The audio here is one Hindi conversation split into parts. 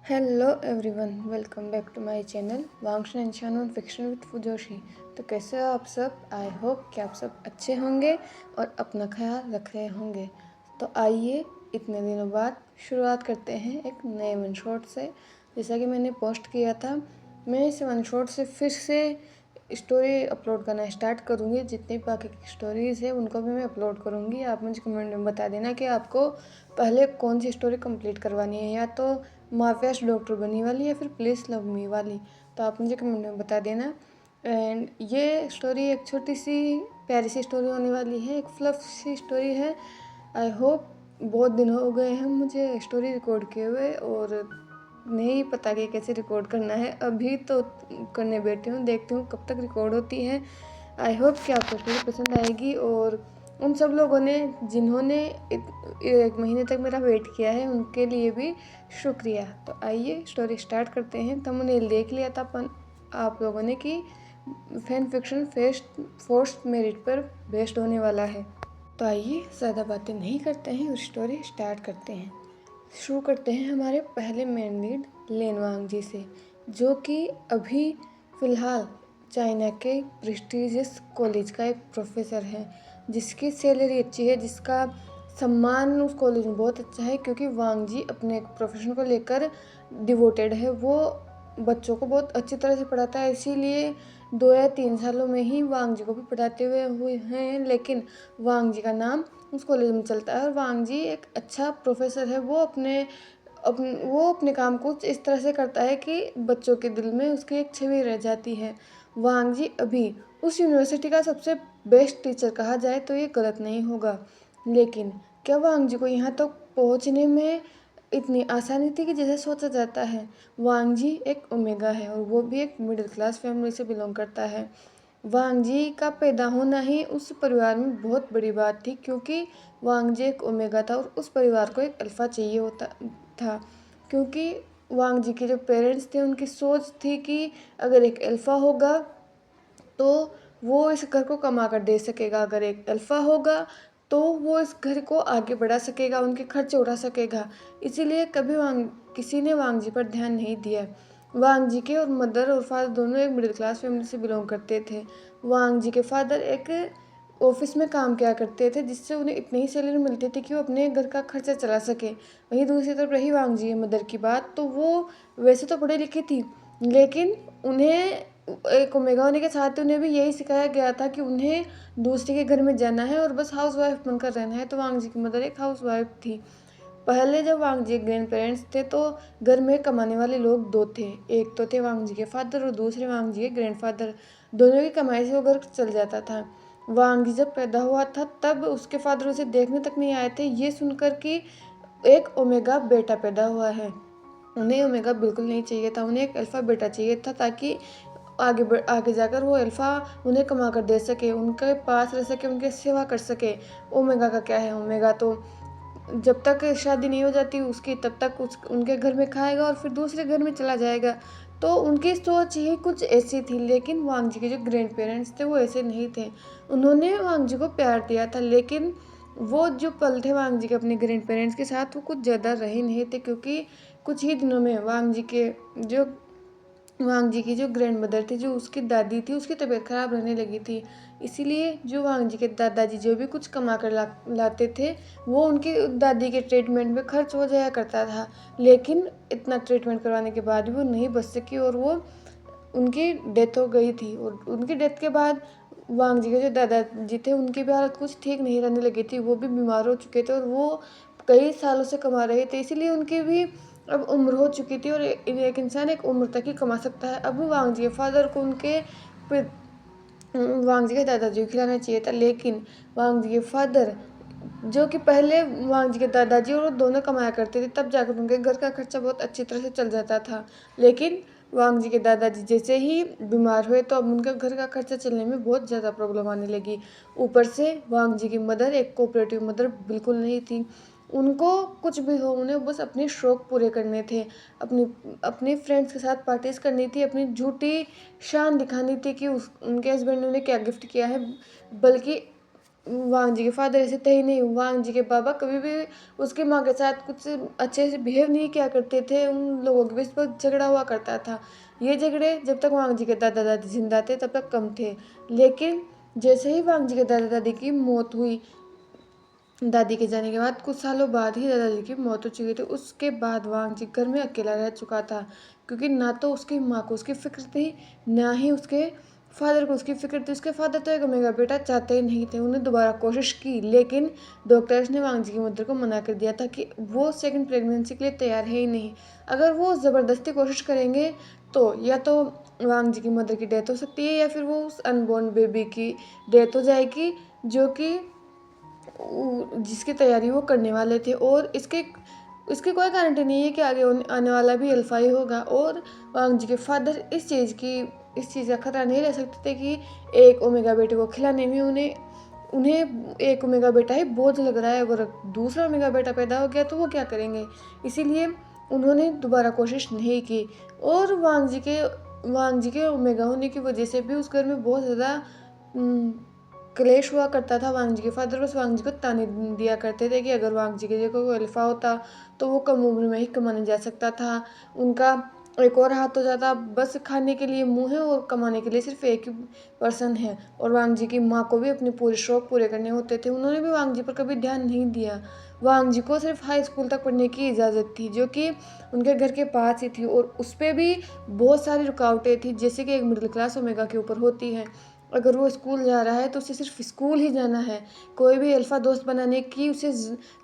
Hello everyone, welcome back to my channel Wangxian and शानून फिक्शन विद फुजोशी। तो कैसे हो आप सब? आई होप कि आप सब अच्छे होंगे और अपना ख्याल रख रहे होंगे। तो आइए इतने दिनों बाद शुरुआत करते हैं एक नए वन शॉट से। जैसा कि मैंने पोस्ट किया था, मैं इस वन शॉट से फिर से स्टोरी अपलोड करना स्टार्ट करूँगी। जितनी बाकी की स्टोरीज़ है उनको भी मैं अपलोड करूँगी। आप मुझे कमेंट में बता देना कि आपको पहले कौन सी स्टोरी कंप्लीट करवानी है, या तो माफियाज डॉक्टर बनी वाली या फिर प्लीज लव मी वाली। तो आप मुझे कमेंट में बता देना। एंड ये स्टोरी एक छोटी सी प्यारी सी स्टोरी होने वाली है, एक फ्लफ सी स्टोरी है। आई होप, बहुत दिन हो गए हैं मुझे स्टोरी रिकॉर्ड किए हुए और नहीं पता कि कैसे रिकॉर्ड करना है। अभी तो करने बैठी हूँ, देखती हूँ कब तक रिकॉर्ड होती है। आई होप कि आपको स्टोरी पसंद आएगी और उन सब लोगों ने जिन्होंने एक महीने तक मेरा वेट किया है उनके लिए भी शुक्रिया। तो आइए स्टोरी स्टार्ट करते हैं। थंबनेल देख लिया था अपन आप लोगों ने कि फैन फिक्शन फोर्स्ड मेरिट पर बेस्ड होने वाला है। तो आइए ज़्यादा बातें नहीं करते हैं और स्टोरी स्टार्ट करते हैं। शुरू करते हैं हमारे पहले मेन लीड लेन वांग जी से, जो कि अभी फ़िलहाल चाइना के प्रेस्टीजियस कॉलेज का एक प्रोफेसर है, जिसकी सैलरी अच्छी है, जिसका सम्मान उस कॉलेज में बहुत अच्छा है, क्योंकि वांग जी अपने प्रोफेशन को लेकर डिवोटेड है। वो बच्चों को बहुत अच्छी तरह से पढ़ाता है, इसीलिए 2 या 3 सालों में ही वांग जी को भी पढ़ाते हुए हैं। लेकिन वांग जी का नाम उस कॉलेज में चलता है और वांग जी एक अच्छा प्रोफेसर है। वो अपने काम को इस तरह से करता है कि बच्चों के दिल में उसकी एक छवि रह जाती है। वांग जी अभी उस यूनिवर्सिटी का सबसे बेस्ट टीचर कहा जाए तो ये गलत नहीं होगा। लेकिन क्या वांग जी को यहाँ तक पहुँचने में इतनी आसानी थी कि जैसे सोचा जाता है? वांग जी एक ओमेगा है और वो भी एक मिडिल क्लास फैमिली से बिलोंग करता है। वांग जी का पैदा होना ही उस परिवार में बहुत बड़ी बात थी, क्योंकि वांग जी एक ओमेगा था और उस परिवार को एक अल्फ़ा चाहिए होता था। क्योंकि वांग जी के जो पेरेंट्स थे उनकी सोच थी कि अगर एक अल्फ़ा होगा तो वो इस घर को कमा कर दे सकेगा, अगर एक अल्फ़ा होगा तो वो इस घर को आगे बढ़ा सकेगा, उनके खर्चे उठा सकेगा। इसीलिए कभी किसी ने वांग जी पर ध्यान नहीं दिया। वांग जी के और मदर और फादर दोनों एक मिडिल क्लास फैमिली से बिलोंग करते थे। वांग जी के फादर एक ऑफिस में काम किया करते थे, जिससे उन्हें इतनी ही सैलरी मिलती थी कि वो अपने घर का खर्चा चला सके। वहीं दूसरी तरफ रही वांग जी मदर की बात, तो वो वैसे तो पढ़ी लिखी थी, लेकिन उन्हें एक ओमेगा होने के साथ उन्हें भी यही सिखाया गया था कि उन्हें दूसरे के घर में जाना है और बस हाउस वाइफ बनकर रहना है। तो वांग जी की मदर एक हाउस वाइफ थी। पहले जब वांग जी ग्रैंड पेरेंट्स थे तो घर में कमाने वाले लोग 2 थे। एक तो थे वांग जी के फादर और दूसरे वांग जी के ग्रैंडफादर। दोनों की कमाई से वो घर चल जाता था। वांग जी जब पैदा हुआ था तब उसके फादर उसे देखने तक नहीं आए थे, ये सुनकर कि एक ओमेगा बेटा पैदा हुआ है। उन्हें ओमेगा बिल्कुल नहीं चाहिए था, उन्हें एक अल्फ़ा बेटा चाहिए था, ताकि आगे जाकर वो अल्फ़ा उन्हें कमा कर दे सके, उनके पास रह सके, उनकी सेवा कर सके। ओमेगा का क्या है, ओमेगा तो जब तक शादी नहीं हो जाती उसकी तब तक उनके घर में खाएगा और फिर दूसरे घर में चला जाएगा। तो उनकी सोच ही कुछ ऐसी थी। लेकिन वांग जी के जो ग्रैंड पेरेंट्स थे वो ऐसे नहीं थे। उन्होंने वांग जी को प्यार दिया था, लेकिन वो जो पल थे वांग जी के अपने ग्रैंड पेरेंट्स के साथ वो कुछ ज़्यादा रहे नहीं थे, क्योंकि कुछ ही दिनों में जो वांग जी की जो ग्रैंड मदर थी, जो उसकी दादी थी, उसकी तबीयत खराब रहने लगी थी। इसीलिए जो वांग जी के दादाजी जो भी कुछ कमा कर लाते थे वो उनकी दादी के ट्रीटमेंट में खर्च हो जाया करता था। लेकिन इतना ट्रीटमेंट करवाने के बाद भी वो नहीं बच सकी और वो उनकी डेथ हो गई थी। और उनकी डेथ के बाद वांग जी के जो दादाजी थे उनकी भी हालत कुछ ठीक नहीं रहने लगी थी, वो भी बीमार हो चुके थे और वो कई सालों से कमा रहे थे। इसीलिए उनकी भी अब उम्र हो चुकी थी और एक इंसान एक उम्र तक ही कमा सकता है। अब वांग जी के फादर को वांग जी के दादाजी को खिलाना चाहिए था, लेकिन वांग जी के फादर, जो कि पहले वांग जी के दादाजी और वो दोनों कमाया करते थे, तब जाकर उनके घर का खर्चा बहुत अच्छी तरह से चल जाता था। लेकिन वांग जी के दादाजी जैसे ही बीमार हुए तो अब उनके घर का खर्चा चलने में बहुत ज़्यादा प्रॉब्लम आने लगी। ऊपर से वांग जी की मदर एक कोऑपरेटिव मदर बिल्कुल नहीं थी। उनको कुछ भी हो, उन्हें बस अपने शौक पूरे करने थे, अपनी अपने फ्रेंड्स के साथ पार्टीज करनी थी, अपनी झूठी शान दिखानी थी कि उनके हस्बैंड ने उन्हें क्या गिफ्ट किया है। बल्कि वांग जी के फादर ऐसे थे ही नहीं। वांग जी के पापा कभी भी उसकी माँ के साथ कुछ अच्छे से बिहेव नहीं किया करते थे, उन लोगों के बीच बहुत झगड़ा हुआ करता था। ये झगड़े जब तक वांग जी के दादा दादी जिंदा थे तब तक कम थे, लेकिन जैसे ही वांग जी के दादा दादी की मौत हुई, दादी के जाने के बाद कुछ सालों बाद ही दादाजी की मौत हो चुकी थी। उसके बाद वांग जी घर में अकेला रह चुका था, क्योंकि ना तो उसकी माँ को उसकी फिक्र थी, ना ही उसके फादर को उसकी फिक्र थी। उसके फादर तो एक मेगा बेटा चाहते ही नहीं थे। उन्हें दोबारा कोशिश की, लेकिन डॉक्टर्स ने वांग जी की मदर को मना कर दिया था कि वो सेकंड प्रेगनेंसी के लिए तैयार है ही नहीं। अगर वो ज़बरदस्ती कोशिश करेंगे तो या तो वांग जी की मदर की डेथ हो सकती है, या फिर वो उस अनबॉर्न बेबी की डेथ हो जाएगी, जो कि जिसकी तैयारी वो करने वाले थे। और इसकी कोई गारंटी नहीं है कि आगे आने वाला भी अल्फा ही होगा। और वांग जी के फादर इस चीज़ का खतरा नहीं ले सकते थे कि एक ओमेगा बेटे को खिलाने में उन्हें एक ओमेगा बेटा ही बोझ लग रहा है, अगर दूसरा ओमेगा बेटा पैदा हो गया तो वो क्या करेंगे। इसीलिए उन्होंने दोबारा कोशिश नहीं की। और वांग जी के ओमेगा होने की वजह से भी उस घर में बहुत ज़्यादा क्लेश हुआ करता था। वांग जी के फादर बस वांग जी को ताने दिया करते थे कि अगर वांग जी की जगह कोई अल्फा होता तो वो कम उम्र में ही कमाने जा सकता था, उनका एक और हाथ हो जाता, बस खाने के लिए मुंह है और कमाने के लिए सिर्फ एक ही पर्सन है। और वांग जी की माँ को भी अपने पूरे शौक पूरे करने होते थे। उन्होंने भी वांग जी पर कभी ध्यान नहीं दिया। वांग जी को सिर्फ हाई स्कूल तक पढ़ने की इजाज़त थी, जो कि उनके घर के पास ही थी, और उस पर भी बहुत सारी रुकावटें थी, जैसे कि एक मिडिल क्लास ओमेगा के ऊपर होती है। अगर वो स्कूल जा रहा है तो उसे सिर्फ स्कूल ही जाना है, कोई भी अल्फ़ा दोस्त बनाने की उसे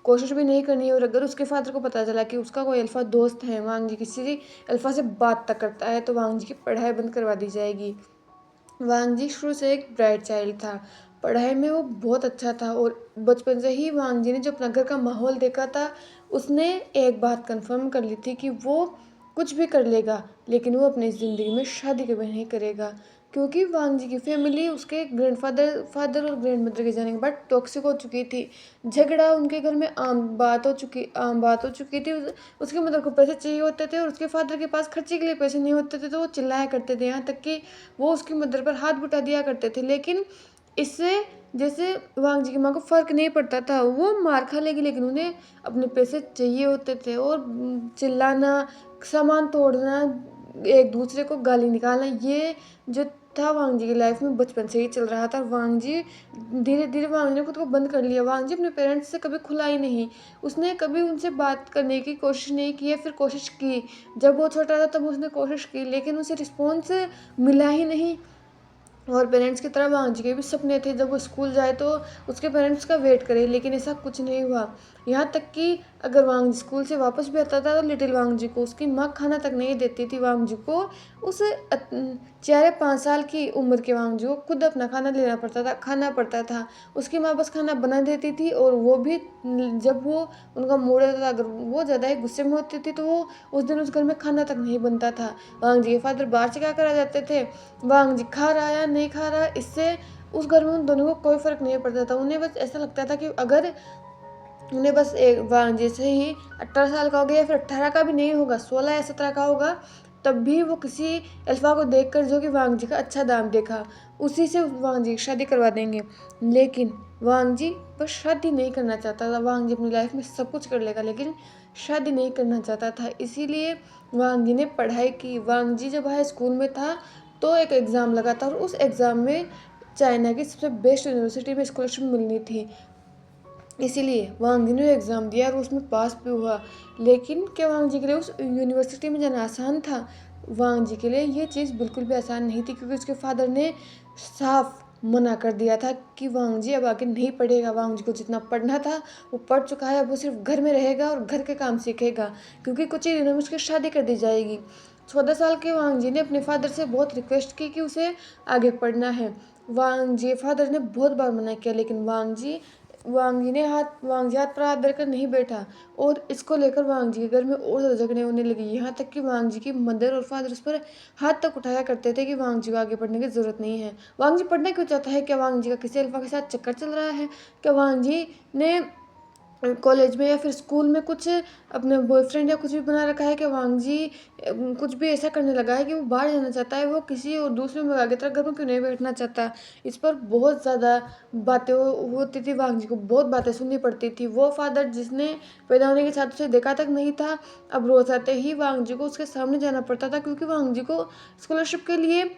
कोशिश भी नहीं करनी है। और अगर उसके फादर को पता चला कि उसका कोई अल्फ़ा दोस्त है, वांग जी किसी अल्फ़ा से बात तक करता है, तो वांग जी की पढ़ाई बंद करवा दी जाएगी। वांग जी शुरू से एक ब्राइट चाइल्ड था, पढ़ाई में वो बहुत अच्छा था। और बचपन से ही वांग जी ने जो अपना घर का माहौल देखा था, उसने एक बात कंफर्म कर ली थी कि वो कुछ भी कर लेगा, लेकिन वो अपनी ज़िंदगी में शादी कभी नहीं करेगा। क्योंकि वांग जी की फैमिली उसके फादर और ग्रैंड मदर के जाने के बाद टॉक्सिक हो चुकी थी। झगड़ा उनके घर में आम बात हो चुकी थी। उसके मदर को पैसे चाहिए होते थे और उसके फादर के पास खर्चे के लिए पैसे नहीं होते थे, तो वो चिल्लाया करते थे, यहाँ तक कि वो उसकी मदर पर हाथ बुटा दिया करते थे। लेकिन इससे जैसे वांग जी की माँ को फ़र्क नहीं पड़ता था, वो मार खा लेगी लेकिन उन्हें अपने पैसे चाहिए होते थे। और चिल्लाना, सामान तोड़ना, एक दूसरे को गाली निकालना, ये जो था वांग जी की लाइफ में बचपन से ही चल रहा था। वांग जी धीरे धीरे वांग जी ने खुद को बंद कर लिया। वांग जी अपने पेरेंट्स से कभी खुला ही नहीं, उसने कभी उनसे बात करने की कोशिश नहीं की, या फिर कोशिश की जब वो छोटा था तब उसने कोशिश की, लेकिन उसे रिस्पॉन्स मिला ही नहीं। और पेरेंट्स की तरह वांग जी के भी सपने थे जब वो स्कूल जाए तो उसके पेरेंट्स का वेट करे, लेकिन ऐसा कुछ नहीं हुआ। यहाँ तक कि अगर वांग जी स्कूल से वापस भी आता था तो लिटिल वांग जी को उसकी माँ खाना तक नहीं देती थी। वांग जी को उस 4 या 5 साल की उम्र के वांग जी को खुद अपना खाना लेना पड़ता था, खाना पड़ता था। उसकी माँ बस खाना बना देती थी, और वो भी जब वो उनका मूड होता था, अगर वो ज़्यादा ही गुस्से में होती थी तो वो उस दिन उस घर में खाना तक नहीं बनता था। वांग जी के फादर बाहर से क्या करा जाते थे, वांग जी खा रहा है या नहीं खा रहा, इससे उस घर में उन दोनों को कोई फ़र्क नहीं पड़ता था। उन्हें बस ऐसा लगता था कि अगर उन्हें बस एक वांग जैसे ही 18 साल का हो गया, या फिर 18 का भी नहीं होगा, 16 या 17 का होगा, तब भी वो किसी अल्फा को देखकर जो कि वांग जी का अच्छा दाम देखा, उसी से वांग जी की शादी करवा देंगे। लेकिन वांग जी बस शादी नहीं करना चाहता था। वांग जी अपनी लाइफ में सब कुछ कर लेगा, लेकिन शादी नहीं करना चाहता था। इसीलिए वांग जी ने पढ़ाई की। वांग जी जब हाई स्कूल में था तो एक एग्ज़ाम लगा था, और उस एग्ज़ाम में चाइना की सबसे बेस्ट यूनिवर्सिटी में स्कॉलरशिप मिलनी थी। इसीलिए वांग जी ने एग्ज़ाम दिया और उसमें पास भी हुआ। लेकिन क्या वांग जी के लिए उस यूनिवर्सिटी में जाना आसान था? वांग जी के लिए ये चीज़ बिल्कुल भी आसान नहीं थी, क्योंकि उसके फादर ने साफ मना कर दिया था कि वांग जी अब आगे नहीं पढ़ेगा। वांग जी को जितना पढ़ना था वो पढ़ चुका है, अब वो सिर्फ घर में रहेगा और घर के काम सीखेगा, क्योंकि कुछ ही दिनों में उसकी शादी कर दी जाएगी। 14 साल के वांग जी ने अपने फादर से बहुत रिक्वेस्ट की कि उसे आगे पढ़ना है। फादर ने बहुत बार मना किया, लेकिन वांग जी हाथ पर हाथ धरकर नहीं बैठा, और इसको लेकर वांग जी के घर में और ज़्यादा झगड़े होने लगे। यहाँ तक कि वांग जी की मदर और फादर उस पर हाथ तक उठाया करते थे कि वांग जी को आगे पढ़ने की ज़रूरत नहीं है। वांग जी पढ़ना क्यों चाहता है? क्या वांग जी का किसी अल्फा के साथ चक्कर चल रहा है? क्या वांग जी ने कॉलेज में या फिर स्कूल में कुछ अपने बॉयफ्रेंड या कुछ भी बना रखा है कि वांग जी कुछ भी ऐसा करने लगा है कि वो बाहर जाना चाहता है, वो किसी और दूसरे मुर्गा की तरह घर में क्यों नहीं बैठना चाहता। इस पर बहुत ज़्यादा बातें होती थी, वांग जी को बहुत बातें सुननी पड़ती थी। वो फादर जिसने पैदा होने के साथ उसे देखा तक नहीं था, अब रोज आते ही वांग जी को उसके सामने जाना पड़ता था, क्योंकि वांग जी को स्कॉलरशिप के लिए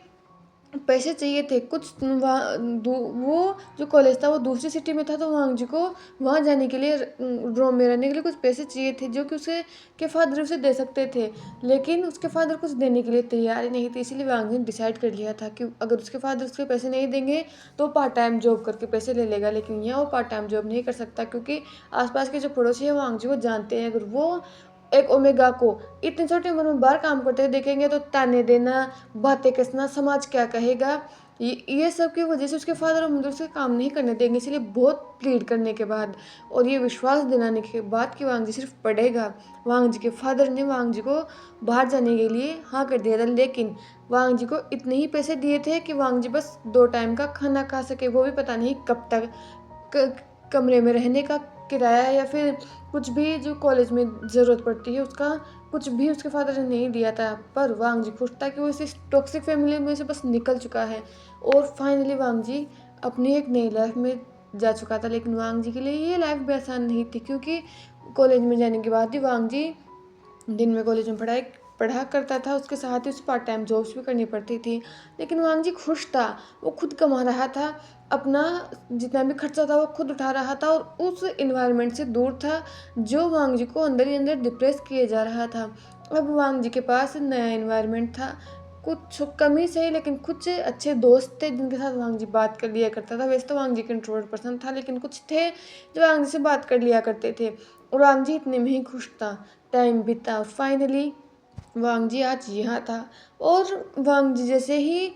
पैसे चाहिए थे कुछ। वो जो कॉलेज था वो दूसरी सिटी में था, तो वांग जी को वहाँ जाने के लिए रोम में रहने के लिए कुछ पैसे चाहिए थे, जो कि उसके फादर उसे दे सकते थे। लेकिन उसके फादर कुछ देने के लिए तैयार ही नहीं थे, इसीलिए वांग जी ने डिसाइड कर लिया था कि अगर उसके फादर उसके पैसे नहीं देंगे तो पार्ट टाइम जॉब करके पैसे ले लेगा। लेकिन यहाँ वो पार्ट टाइम जॉब नहीं कर सकता, क्योंकि आसपास के जो पड़ोसी हैं वांग जी को जानते हैं। अगर वो एक ओमेगा को इतनी छोटी उम्र में बाहर काम करते हुए देखेंगे तो ताने देना, बातें कसना, समाज क्या कहेगा, ये सब की वजह से उसके फादर और मदर से काम नहीं करने देंगे। इसलिए बहुत प्लीड करने के बाद और ये विश्वास दिलाने के बाद कि वांग जी सिर्फ पढ़ेगा, वांग जी के फादर ने वांग जी को बाहर जाने के लिए हाँ कर दिया था। लेकिन वांग जी को इतने ही पैसे दिए थे कि वांग जी बस 2 टाइम का खाना खा सके, वो भी पता नहीं कब तक। कमरे में रहने का किराया या फिर कुछ भी जो कॉलेज में ज़रूरत पड़ती है उसका कुछ भी उसके फादर ने नहीं दिया था। पर वांग जी खुश था कि वो इस टॉक्सिक फैमिली में से बस निकल चुका है और फाइनली वांग जी अपनी एक नई लाइफ में जा चुका था। लेकिन वांग जी के लिए ये लाइफ भी आसान नहीं थी, क्योंकि कॉलेज में जाने के बाद ही वांग जी दिन में कॉलेज में पढ़ा करता था, उसके साथ ही उसे पार्ट टाइम जॉब्स भी करनी पड़ती थी। लेकिन वांग जी खुश था, वो खुद कमा रहा था, अपना जितना भी खर्चा था वो खुद उठा रहा था और उस इन्वायरमेंट से दूर था जो वांग जी को अंदर ही अंदर डिप्रेस किए जा रहा था। अब वांग जी के पास नया इन्वायरमेंट था, कुछ कम ही सही लेकिन कुछ अच्छे दोस्त थे जिनके साथ वांग जी बात कर लिया करता था। वैसे तो वांग जी का इंट्रोवर्ट पर्सन था, लेकिन कुछ थे जो वांग जी से बात कर लिया करते थे और वांग जी इतने में ही खुश था। टाइम बीता और फाइनली वांग जी आज यहाँ था और वांग जी जैसे ही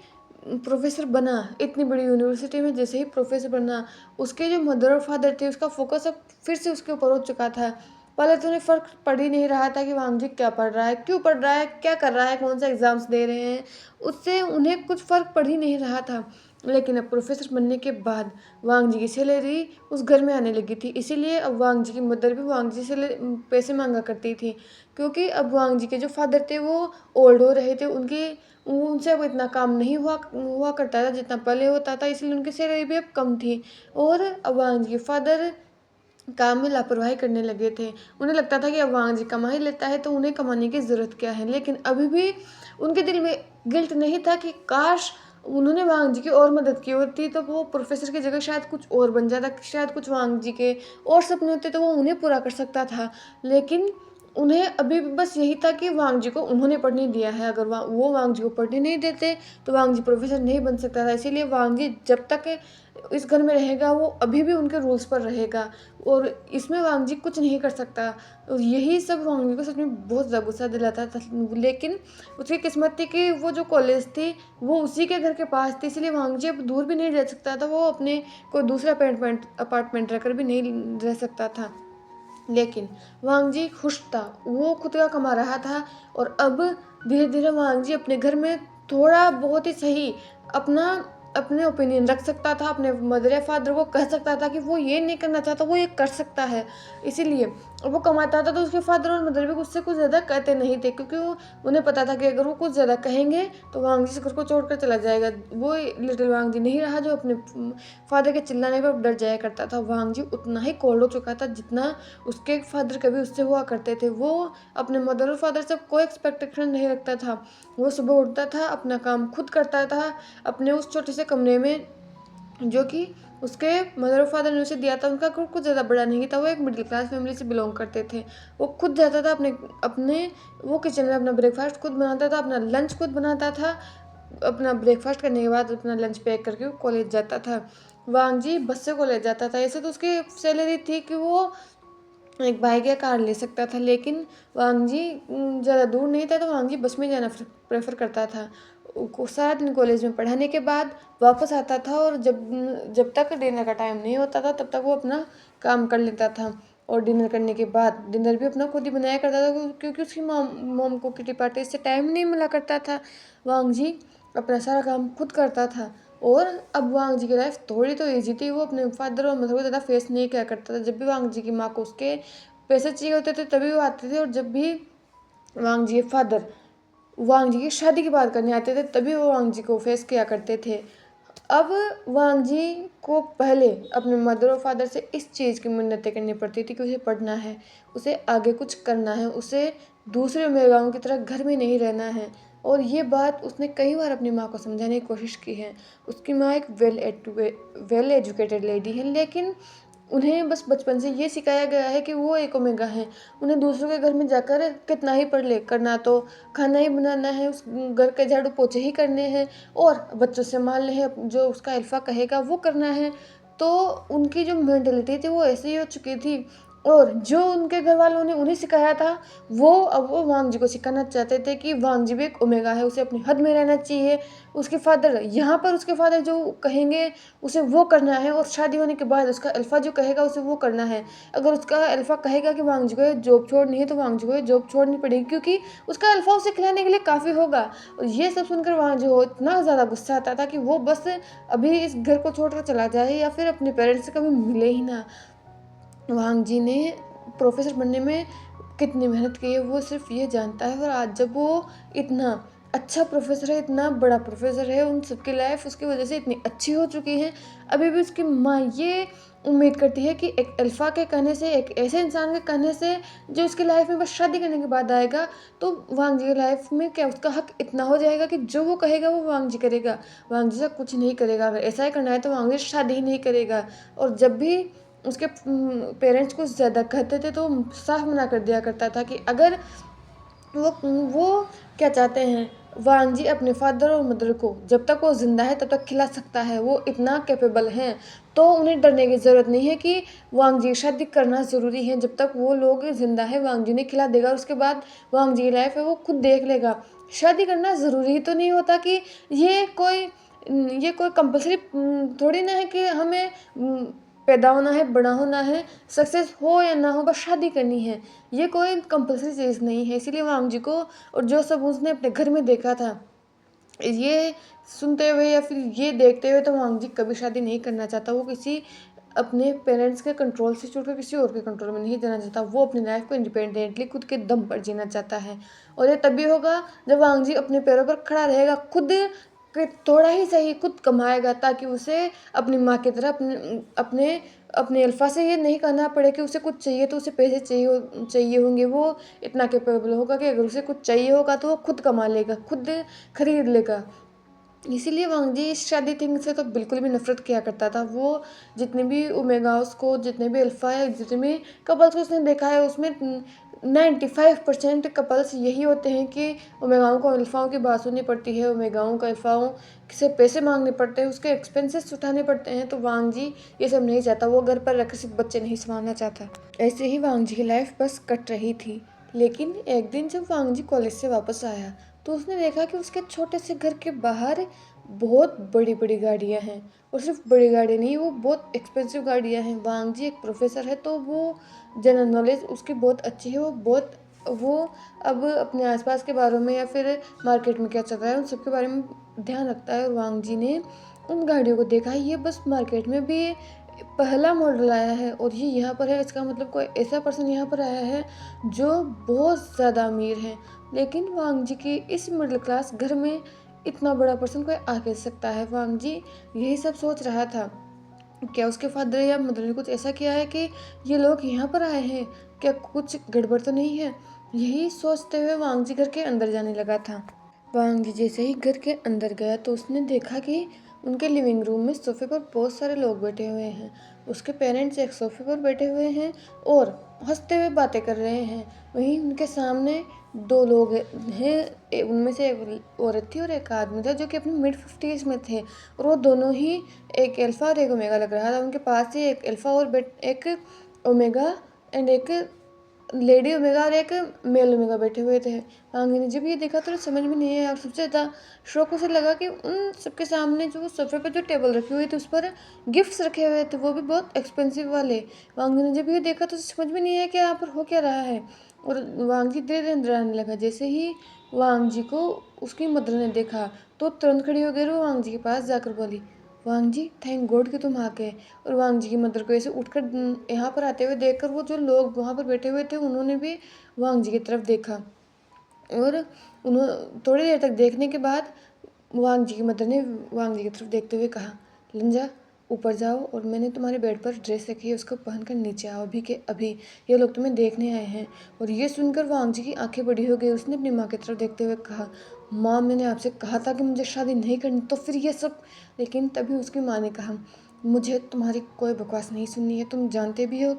प्रोफेसर बना, इतनी बड़ी यूनिवर्सिटी में जैसे ही प्रोफेसर बना, उसके जो मदर और फादर थे उसका फोकस अब फिर से उसके ऊपर हो चुका था। पहले तो उन्हें फ़र्क पड़ ही नहीं रहा था कि वांग जी क्या पढ़ रहा है, क्यों पढ़ रहा है, क्या कर रहा है, कौन सा एग्ज़ाम्स दे रहे हैं, उससे उन्हें कुछ फ़र्क पड़ ही नहीं रहा था। लेकिन अब प्रोफेसर बनने के बाद वांग जी की सैलरी उस घर में आने लगी थी, इसीलिए अब वांग जी की मदर भी वांग जी से पैसे मांगा करती थी, क्योंकि अब वांग जी के जो फादर थे वो ओल्ड हो रहे थे, उनसे अब इतना काम नहीं हुआ हुआ करता था जितना पहले होता था, इसलिए उनकी सैलरी भी अब कम थी। और अब वांग जी के फादर काम में लापरवाही करने लगे थे। उन्हें लगता था कि अब वांग जी कमा ही लेता है तो उन्हें कमाने की ज़रूरत क्या है। लेकिन अभी भी उनके दिल में गिल्ट नहीं था कि काश उन्होंने वांग जी की और मदद की होती तो वो प्रोफेसर की जगह शायद कुछ और बन जाता, शायद कुछ वांग जी के और सपने होते तो वो उन्हें पूरा कर सकता था। लेकिन उन्हें अभी भी बस यही था कि वांग जी को उन्होंने पढ़ने दिया है, अगर वो वांग जी को पढ़ने नहीं देते तो वांग जी प्रोफेसर नहीं बन सकता था। इसीलिए वांग जी जब तक इस घर में रहेगा वो अभी भी उनके रूल्स पर रहेगा और इसमें वांग जी कुछ नहीं कर सकता। और यही सब वांग जी को सच में बहुत ज़्यादा गुस्सा दिलाता था। लेकिन उसकी किस्मत थी कि वो जो कॉलेज थी वो उसी के घर के पास थी, इसलिए वांग जी अब दूर भी नहीं रह सकता था, वो अपने कोई दूसरा अपार्टमेंट रहकर भी नहीं रह सकता था। लेकिन वांग जी खुश था, वो खुद का कमा रहा था और अब धीरे धीरे वांग जी अपने घर में थोड़ा बहुत ही सही अपना अपने ओपिनियन रख सकता था, अपने मदर या फादर को कह सकता था कि वो ये नहीं करना चाहता, वो ये कर सकता है। इसीलिए वो कमाता था तो उसके फादर और मदर भी उससे कुछ ज़्यादा कहते नहीं थे, क्योंकि उन्हें पता था कि अगर वो कुछ ज़्यादा कहेंगे तो वांग जी घर को छोड़ कर चला जाएगा। वो लिटिल वांग जी नहीं रहा जो अपने फादर के चिल्लाने पर डर जाया करता था। वांग जी उतना ही कोल्ड हो चुका था जितना उसके फादर कभी उससे हुआ करते थे। वो अपने मदर और फादर से कोई एक्सपेक्टेशन नहीं रखता था। वो सुबह उठता था, अपना काम खुद करता था अपने उस छोटे से कमरे में, जो कि उसके मदर और फादर ने उसे दिया था। उनका घर कुछ ज़्यादा बड़ा नहीं था, वो एक मिडिल क्लास फैमिली से बिलोंग करते थे। वो खुद जाता था अपने अपने वो किचन में अपना ब्रेकफास्ट खुद बनाता था, अपना लंच खुद बनाता था, अपना ब्रेकफास्ट करने के बाद अपना लंच पैक करके वो कॉलेज जाता था। वांग जी बस से कॉलेज जाता था। ऐसे तो उसकी सैलरी थी कि वो एक बाइक या कार ले सकता था, लेकिन वांग जी ज़्यादा दूर नहीं था तो वांग जी बस में जाना प्रेफर करता था। सारा दिन कॉलेज में पढ़ाने के बाद वापस आता था और जब जब तक डिनर का टाइम नहीं होता था तब तक वो अपना काम कर लेता था। और डिनर करने के बाद डिनर भी अपना खुद ही बनाया करता था, क्योंकि उसकी मॉम को किटी पार्टी से टाइम नहीं मिला करता था। वांग जी अपना सारा काम खुद करता था और अब वांग जी की लाइफ थोड़ी तो ईजी थी। वो अपने फादर और मदर को ज़्यादा फेस नहीं किया करता था। जब भी वांग जी की माँ को उसके पैसे चाहिए होते थे तभी वो आते थे, और जब भी वांग जी के फादर वांग जी की शादी की बात करने आते थे तभी वो वांग जी को फेस किया करते थे। अब वांग जी को पहले अपने मदर और फादर से इस चीज़ की मिन्नतें करनी पड़ती थी कि उसे पढ़ना है, उसे आगे कुछ करना है, उसे दूसरे महिलाओं की तरह घर में नहीं रहना है। और ये बात उसने कई बार अपनी माँ को समझाने की कोशिश की है। उसकी माँ एक वेल एजुकेटेड लेडी है, लेकिन उन्हें बस बचपन से ये सिखाया गया है कि वो एक ओमेगा है। उन्हें दूसरों के घर में जाकर कितना ही पढ़ ले, करना तो खाना ही बनाना है, उस घर के झाड़ू पोछे ही करने हैं और बच्चों से संभालने हैं, जो उसका अल्फा कहेगा वो करना है। तो उनकी जो मेंटलिटी थी वो ऐसी ही हो चुकी थी, और जो उनके घर वालों ने उन्हें सिखाया था वो अब वो वांग जी को सिखाना चाहते थे कि वांग जी भी एक ओमेगा है, उसे अपनी हद में रहना चाहिए। उसके फादर यहाँ पर उसके फादर जो कहेंगे उसे वो करना है, और शादी होने के बाद उसका अल्फा जो कहेगा उसे वो करना है। अगर उसका अल्फा कहेगा कि वांग जी को जॉब छोड़नी है तो वांग जी को जॉब छोड़नी पड़ेगी, क्योंकि उसका अल्फा उसे खिलाने के लिए काफ़ी होगा। और ये सब सुनकर वांग जी को इतना ज़्यादा गुस्सा आता था कि वो बस अभी इस घर को छोड़कर चला जाए या फिर अपने पेरेंट्स से कभी मिले ही ना। वांग जी ने प्रोफेसर बनने में कितनी मेहनत की है वो सिर्फ ये जानता है, और आज जब वो इतना अच्छा प्रोफेसर है, इतना बड़ा प्रोफेसर है, उन सबकी लाइफ उसकी वजह से इतनी अच्छी हो चुकी है, अभी भी उसकी माँ ये उम्मीद करती है कि एक अल्फा के कहने से, एक ऐसे इंसान के कहने से जो उसकी लाइफ में बस शादी करने के बाद आएगा, तो वांग जी की लाइफ में क्या उसका हक इतना हो जाएगा कि जो वो कहेगा वो वांग जी करेगा, वांग जी से कुछ नहीं करेगा। अगर ऐसा ही करना है तो वांग जी शादी ही नहीं करेगा। और जब भी उसके पेरेंट्स कुछ ज़्यादा कहते थे तो साफ मना कर दिया करता था कि अगर वो क्या चाहते हैं, वांग जी अपने फादर और मदर को जब तक वो ज़िंदा है तब तक खिला सकता है, वो इतना कैपेबल हैं, तो उन्हें डरने की ज़रूरत नहीं है कि वांग जी शादी करना ज़रूरी है। जब तक वो लोग ज़िंदा है वांग जी ने खिला देगा, और उसके बाद वांग जी की लाइफ है वो खुद देख लेगा। शादी करना ज़रूरी तो नहीं होता कि ये कोई कंपल्सरी थोड़ी ना है कि हमें पैदा होना है, बड़ा होना है, सक्सेस हो या ना हो, बस शादी करनी है। ये कोई कंपल्सरी चीज़ नहीं है। इसीलिए वांग जी को और जो सब उसने अपने घर में देखा था, ये सुनते हुए या फिर ये देखते हुए तो वांग जी कभी शादी नहीं करना चाहता। वो किसी अपने पेरेंट्स के कंट्रोल से छूटकर किसी और के कंट्रोल में नहीं जाना चाहता। वो अपनी लाइफ को इंडिपेंडेंटली खुद के दम पर जीना चाहता है, और ये तभी होगा जब वांग जी अपने पैरों पर खड़ा रहेगा, खुद कि थोड़ा ही सही खुद कमाएगा, ताकि उसे अपनी माँ की तरह अपने अपने अल्फा से ये नहीं कहना पड़े कि उसे कुछ चाहिए तो उसे पैसे चाहिए होंगे। वो इतना कैपेबल होगा कि अगर उसे कुछ चाहिए होगा तो वो खुद कमा लेगा, खुद खरीद लेगा। इसीलिए वांग जी इस शादी थिंग से तो बिल्कुल भी नफरत किया करता था। वो जितने भी ओमेगास को, जितने भी अल्फा है, जितने भी कपल्स को उसने देखा है, उसमें 95% कपल्स यही होते हैं कि ओमेगाओं को अल्फाओं की बात सुननी पड़ती है, ओमेगाओं को अल्फाओं से पैसे मांगने पड़ते हैं, उसके एक्सपेंसेस उठाने पड़ते हैं। तो वांग जी ये सब नहीं चाहता, वो घर पर रखे सिर्फ बच्चे नहीं संभालना चाहता। ऐसे ही वांग जी की लाइफ बस कट रही थी। लेकिन एक दिन जब वांग जी कॉलेज से वापस आया तो उसने देखा कि उसके छोटे से घर के बाहर बहुत बड़ी बड़ी गाड़ियाँ हैं, और सिर्फ बड़ी गाड़ी नहीं, वो बहुत एक्सपेंसिव गाड़ियाँ हैं। वांग जी एक प्रोफेसर है तो वो जनरल नॉलेज उसकी बहुत अच्छी है। वो अब अपने आसपास के बारे में या फिर मार्केट में क्या चल रहा है उन सब के बारे में ध्यान रखता है। और वांग जी ने उन गाड़ियों को देखा, ये बस मार्केट में भी पहला मॉडल आया है और ये यहाँ पर है, इसका मतलब कोई ऐसा पर्सन यहाँ पर आया है जो बहुत ज़्यादा अमीर है। लेकिन वांग जी की इस मिडिल क्लास घर में इतना बड़ा पर्सन कोई आ कैसे सकता है। वांग जी यही सब सोच रहा था, क्या उसके फादर या मदर ने कुछ ऐसा किया है कि ये लोग यहाँ पर आए हैं, क्या कुछ गड़बड़ तो नहीं है। यही सोचते हुए वांग जी घर के अंदर जाने लगा था। वांग जी जैसे ही घर के अंदर गया तो उसने देखा कि उनके लिविंग रूम में सोफे पर बहुत सारे लोग बैठे हुए हैं। उसके पेरेंट्स एक सोफे पर बैठे हुए हैं और हंसते हुए बातें कर रहे हैं। वहीं उनके सामने दो लोग हैं, उनमें से एक औरत थी और एक आदमी था जो कि अपने मिड-50s में थे, और वो दोनों ही एक अल्फा और एक ओमेगा लग रहा था। उनके पास ही एक अल्फा और एक ओमेगा एंड एक लेडी ओमेगा और एक मेल ओमेगा बैठे हुए थे। वांग ने जब ये देखा तो समझ में नहीं आया, और सबसे ज़्यादा शौक उसे लगा कि उन सबके सामने जो सोफे पर जो टेबल रखी हुई थी उस पर गिफ्ट्स रखे हुए थे, वो भी बहुत एक्सपेंसिव वाले। वांग ने जब ये देखा तो समझ में नहीं आया कि यहाँ पर हो क्या रहा है। और वांग जी धीरे धीरे अंदर आने लगा। जैसे ही वांग जी को उसकी मदर ने देखा तो तुरंत खड़ी हो गई और वांग जी के पास जाकर बोली, वांग जी थैंक गॉड कि तुम आ गए। और वांग जी की मदर को ऐसे उठकर यहाँ पर आते हुए देखकर वो जो लोग वहाँ पर बैठे हुए थे उन्होंने भी वांग जी की तरफ देखा। और उन्होंने थोड़ी देर तक देखने के बाद वांग जी की मदर ने वांग जी की तरफ देखते हुए कहा, लंजा ऊपर जाओ और मैंने तुम्हारे बेड पर ड्रेस रखी है, उसको पहनकर नीचे आओ अभी के अभी, ये लोग तुम्हें देखने आए हैं। और ये सुनकर वांग जी की आंखें बड़ी हो गई। उसने अपनी माँ की तरफ देखते हुए कहा, माँ मैंने आपसे कहा था कि मुझे शादी नहीं करनी, तो फिर ये सब। लेकिन तभी उसकी माँ ने कहा, मुझे तुम्हारी कोई बकवास नहीं सुननी है, तुम जानते भी हो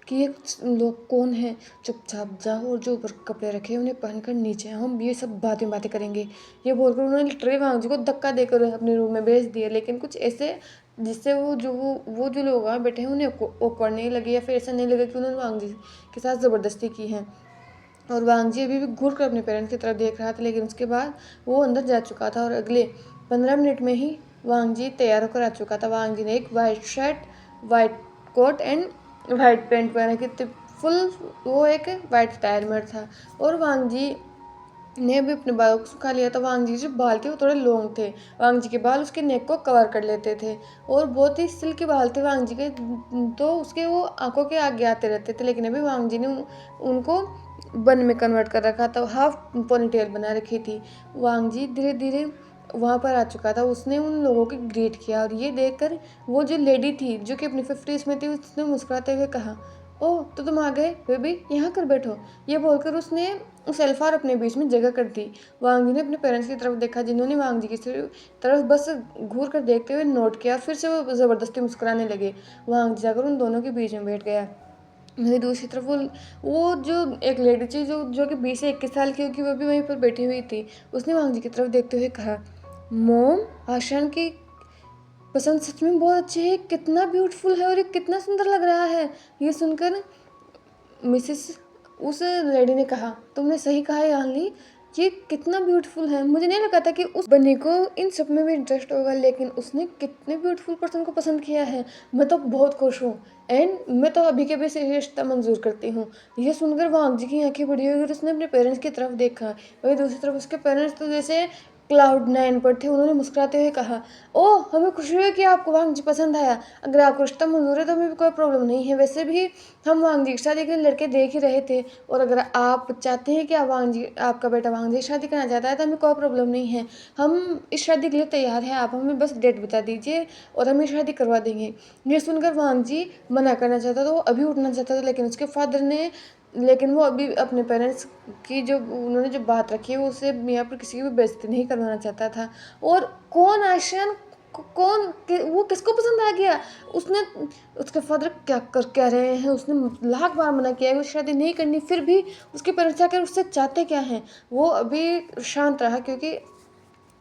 कि ये लोग कौन हैं, चुपचाप जाओ और जो ऊपर कपड़े रखे हैं उन्हें पहनकर नीचे आओ, हम ये सब बातें करेंगे। ये बोलकर उन्होंने लिटरली वांग जी को धक्का देकर अपने रूम में भेज दिया। लेकिन कुछ ऐसे जिससे वो जो लोग वहाँ बैठे हैं उन्हें awkward नहीं लगे, या फिर ऐसा नहीं लगा कि उन्होंने वांग जी के साथ ज़बरदस्ती की है। और वांग जी अभी भी घूर कर अपने पेरेंट्स की तरफ देख रहा था। लेकिन उसके बाद वो अंदर जा चुका था और अगले 15 मिनट में ही वांग जी तैयार होकर आ चुका था। वांग जी ने एक white shirt, white coat and white pant पहन रखी थी, फुल वो एक वाइट स्टाइल में था। और वांग जी ने भी अपने बालों को सुखा लिया था। वांग जी के जो बाल थे वो थोड़े लॉन्ग थे। वांग जी के बाल उसके नेक को कवर कर लेते थे और बहुत ही सिल्की बाल थे वांग जी के, तो उसके वो आंखों के आगे आते रहते थे। लेकिन अभी वांग जी ने उनको बन में कन्वर्ट कर रखा था, हाफ पोनीटेल बना रखी थी। वांग जी धीरे धीरे वहाँ पर आ चुका था। उसने उन लोगों की ग्रीट किया और ये देखकर वो जो लेडी थी जो कि अपनी 50s में थी, उसने मुस्कुराते हुए कहा, ओह तो तुम आ गए बेबी, यहाँ कर बैठो। ये बोलकर उसने उस अल्फार अपने बीच में जगह कर दी। वांग जी ने अपने पेरेंट्स की तरफ देखा जिन्होंने वांग जी की तरफ बस घूर कर देखते हुए नोट किया। फिर से वो ज़बरदस्ती मुस्कुराने लगे। वांग जी जाकर उन दोनों के बीच में बैठ गया। मेरी दूसरी तरफ वो जो एक लेडी थी जो कि 20 से 21 साल की होगी, वो भी वहीं पर बैठी हुई थी। उसने वांग जी की तरफ देखते हुए कहा, मोम आशान की पसंद सच में बहुत अच्छी है, कितना ब्यूटीफुल है और ये कितना सुंदर लग रहा है। ये सुनकर मिसेस उस लेडी ने कहा, तुमने सही कहा है यानली, ये कितना ब्यूटीफुल है। मुझे नहीं लगा था कि उस बन्नी को इन सब में भी इंटरेस्ट होगा, लेकिन उसने कितने ब्यूटीफुल पर्सन को पसंद किया है। मैं तो बहुत खुश हूँ एंड मैं तो अभी के भी से रिश्ता मंजूर करती हूँ। ये सुनकर वांग जी की आंखें बड़ी हो गई और उसने अपने पेरेंट्स की तरफ देखा। वही दूसरी तरफ उसके पेरेंट्स तो जैसे क्लाउड 9 पर थे। उन्होंने मुस्कुराते हुए कहा, ओह हमें खुशी हुई कि आपको वांग जी पसंद आया। अगर आपको रिश्ता मंजूर है तो हमें भी कोई प्रॉब्लम नहीं है। वैसे भी हम वांग जी की शादी के लिए लड़के देख ही रहे थे, और अगर आप चाहते हैं कि आपका बेटा वांग जी की शादी करना चाहता है तो हमें कोई प्रॉब्लम नहीं है। हम इस शादी के लिए तैयार हैं, आप हमें बस डेट बता दीजिए और हम ये शादी करवा देंगे। ये सुनकर वांग जी मना करना चाहता था, वो अभी उठना चाहता था, लेकिन उसके फादर ने वो अभी अपने पेरेंट्स की जो उन्होंने जो बात रखी है वो उससे यहाँ पर किसी की भी बेइज्जती नहीं करवाना चाहता था। और कौन आशियान वो किसको पसंद आ गया। उसने उसके फादर क्या कह रहे हैं, उसने लाख बार मना किया है वो शादी नहीं करनी, फिर भी उसके पेरेंट्स आकर उससे चाहते क्या हैं। वो अभी शांत रहा क्योंकि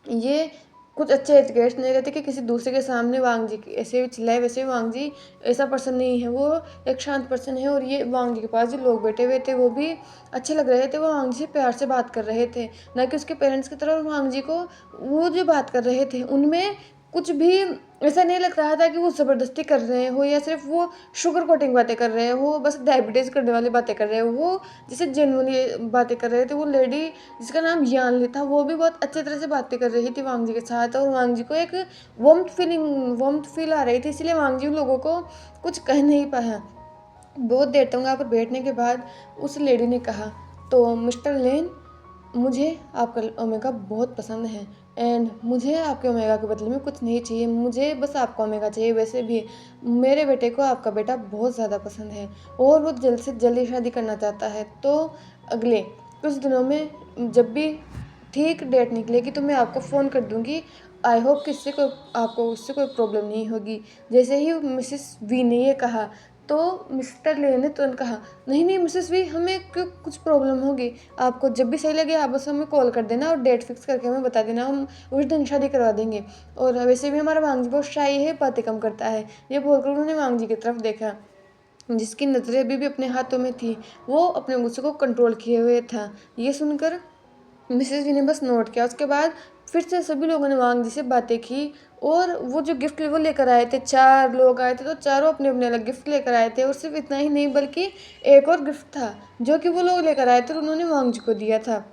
ये कुछ अच्छे एजुकेट नहीं रहते कि किसी दूसरे के सामने वांग जी ऐसे भी चिल्लाए। वैसे भी वांग जी ऐसा पर्सन नहीं है, वो एक शांत पर्सन है। और ये वांग जी के पास जो लोग बैठे हुए थे वो भी अच्छे लग रहे थे, वो वांग जी से प्यार से बात कर रहे थे, ना कि उसके पेरेंट्स की तरफ। वांग जी को वो जो बात कर रहे थे उनमें कुछ भी ऐसा नहीं लग रहा था कि वो ज़बरदस्ती कर रहे हो या सिर्फ वो शुगर कोटिंग बातें कर रहे हो, बस डायबिटीज़ करने वाली बातें कर रहे हो। वो जैसे जेनुअनली बातें कर रहे थे। वो लेडी जिसका नाम यानली था वो भी बहुत अच्छी तरह से बातें कर रही थी वांग जी के साथ, और वांग जी को एक वार्मथ फील आ रही थी। इसलिए वांग जी उन लोगों को कुछ कह नहीं पाया। बहुत देर तक वहाँ पर बैठने के बाद उस लेडी ने कहा, तो मिस्टर लेन, मुझे आपका ओमेगा बहुत पसंद है एंड मुझे आपके ओमेगा के बदले में कुछ नहीं चाहिए, मुझे बस आपका ओमेगा चाहिए। वैसे भी मेरे बेटे को आपका बेटा बहुत ज़्यादा पसंद है और वो जल्द से जल्द शादी करना चाहता है। तो अगले कुछ दिनों में जब भी ठीक डेट निकलेगी तो मैं आपको फ़ोन कर दूँगी। आई होप कि आपको उससे कोई प्रॉब्लम नहीं होगी। जैसे ही मिसेस वी ने ये कहा तो मिस्टर ले ने तुरंत कहा, नहीं नहीं मिसेस वी, हमें क्यों कुछ प्रॉब्लम होगी, आपको जब भी सही लगे आप बस हमें कॉल कर देना और डेट फिक्स करके हमें बता देना, हम उस दिन शादी करवा देंगे। और वैसे भी हमारा वांग जी बहुत शाई है, बातें कम करता है। ये बोलकर उन्होंने वांग जी की तरफ देखा जिसकी नज़रें अभी भी अपने हाथों में थी। वो अपने गुस्से को कंट्रोल किए हुए था। ये सुनकर मिसेस वी ने बस नोट किया। उसके बाद फिर से सभी लोगों ने वांग जी से बातें की और वो जो गिफ्ट वो लेकर आए थे, 4 लोग आए थे, तो चारों अपने अपने अलग गिफ्ट लेकर आए थे। और सिर्फ इतना ही नहीं बल्कि एक और गिफ्ट था जो कि वो लोग लेकर आए थे और उन्होंने वांग जी को दिया था।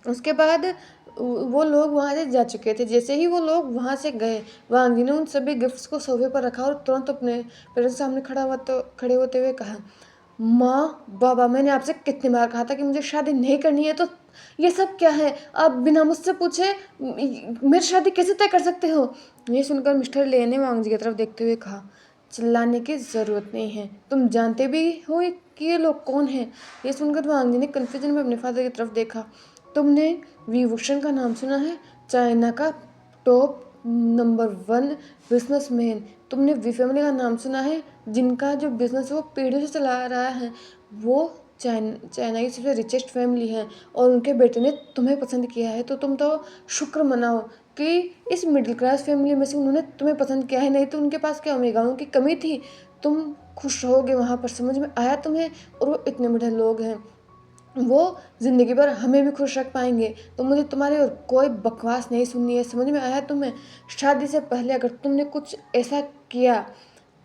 उसके बाद वो लोग वहाँ से जा चुके थे। जैसे ही वो लोग वहाँ से गए, वांग जी ने उन सभी गिफ्ट्स को सोफे पर रखा और तुरंत अपने पेरेंट्स के सामने खड़े होते हुए कहा, माँ बाबा, मैंने आपसे कितनी बार कहा था कि मुझे शादी नहीं करनी है, तो ये सब क्या है? आप बिना मुझसे पूछे मेरी शादी कैसे तय कर सकते हो? ये सुनकर मिस्टर ले ने वांग जी की तरफ देखते हुए कहा, चिल्लाने की ज़रूरत नहीं है, तुम जानते भी हो कि ये लोग कौन हैं? ये सुनकर वांग जी ने कन्फ्यूजन में अपने फादर की तरफ देखा। तुमने विभूषण का नाम सुना है? चाइना का टॉप नंबर 1 बिजनेसमैन। तुमने वी फैमिली का नाम सुना है, जिनका जो बिजनेस है वो पीढ़ियों से चला आ रहा है। वो चाइना की सबसे रिचेस्ट फैमिली है और उनके बेटे ने तुम्हें पसंद किया है, तो तुम तो शुक्र मनाओ कि इस मिडिल क्लास फैमिली में से उन्होंने तुम्हें पसंद किया है, नहीं तो उनके पास क्या ओमेगाओं की कमी थी। तुम खुश रहोगे वहाँ पर, समझ में आया तुम्हें? और वो इतने बड़े लोग हैं, वो ज़िंदगी भर हमें भी खुश रख पाएंगे। तो मुझे तुम्हारी और कोई बकवास नहीं सुननी है, समझ में आया तुम्हें? शादी से पहले अगर तुमने कुछ ऐसा किया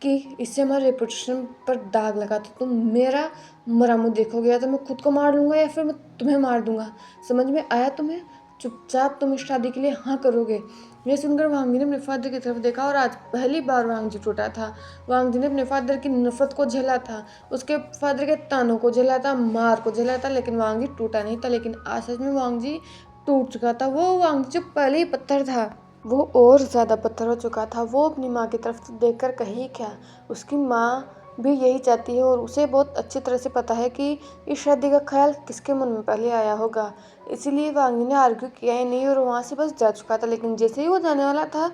कि इससे हमारे रेपुटेशन पर दाग लगा, तो तुम मेरा मरा मुँह देखोगे, या तो मैं खुद को मार लूँगा या फिर मैं तुम्हें मार दूँगा। समझ में आया तुम्हें? चुपचाप तुम इस शादी के लिए हाँ करोगे। ये सुनकर वांग जी ने अपने फादर की तरफ देखा और आज पहली बार वांग जी टूटा था। वांग जी ने अपने फादर की नफरत को झेला था, उसके फादर के तानों को झेला था, मार को झेला था, लेकिन वांग जी टूटा नहीं था। लेकिन आज सच में वांग जी टूट चुका था। वो वांग जी जो पहले ही पत्थर था, वो और ज़्यादा पत्थर हो चुका था। वो अपनी माँ की तरफ देखकर कही क्या, उसकी माँ भी यही चाहती है और उसे बहुत अच्छी तरह से पता है कि इस शादी का ख्याल किसके मन में पहले आया होगा। इसीलिए वांग जी ने आर्ग्यू किया ही नहीं और वहाँ से बस जा चुका था। लेकिन जैसे ही वो जाने वाला था,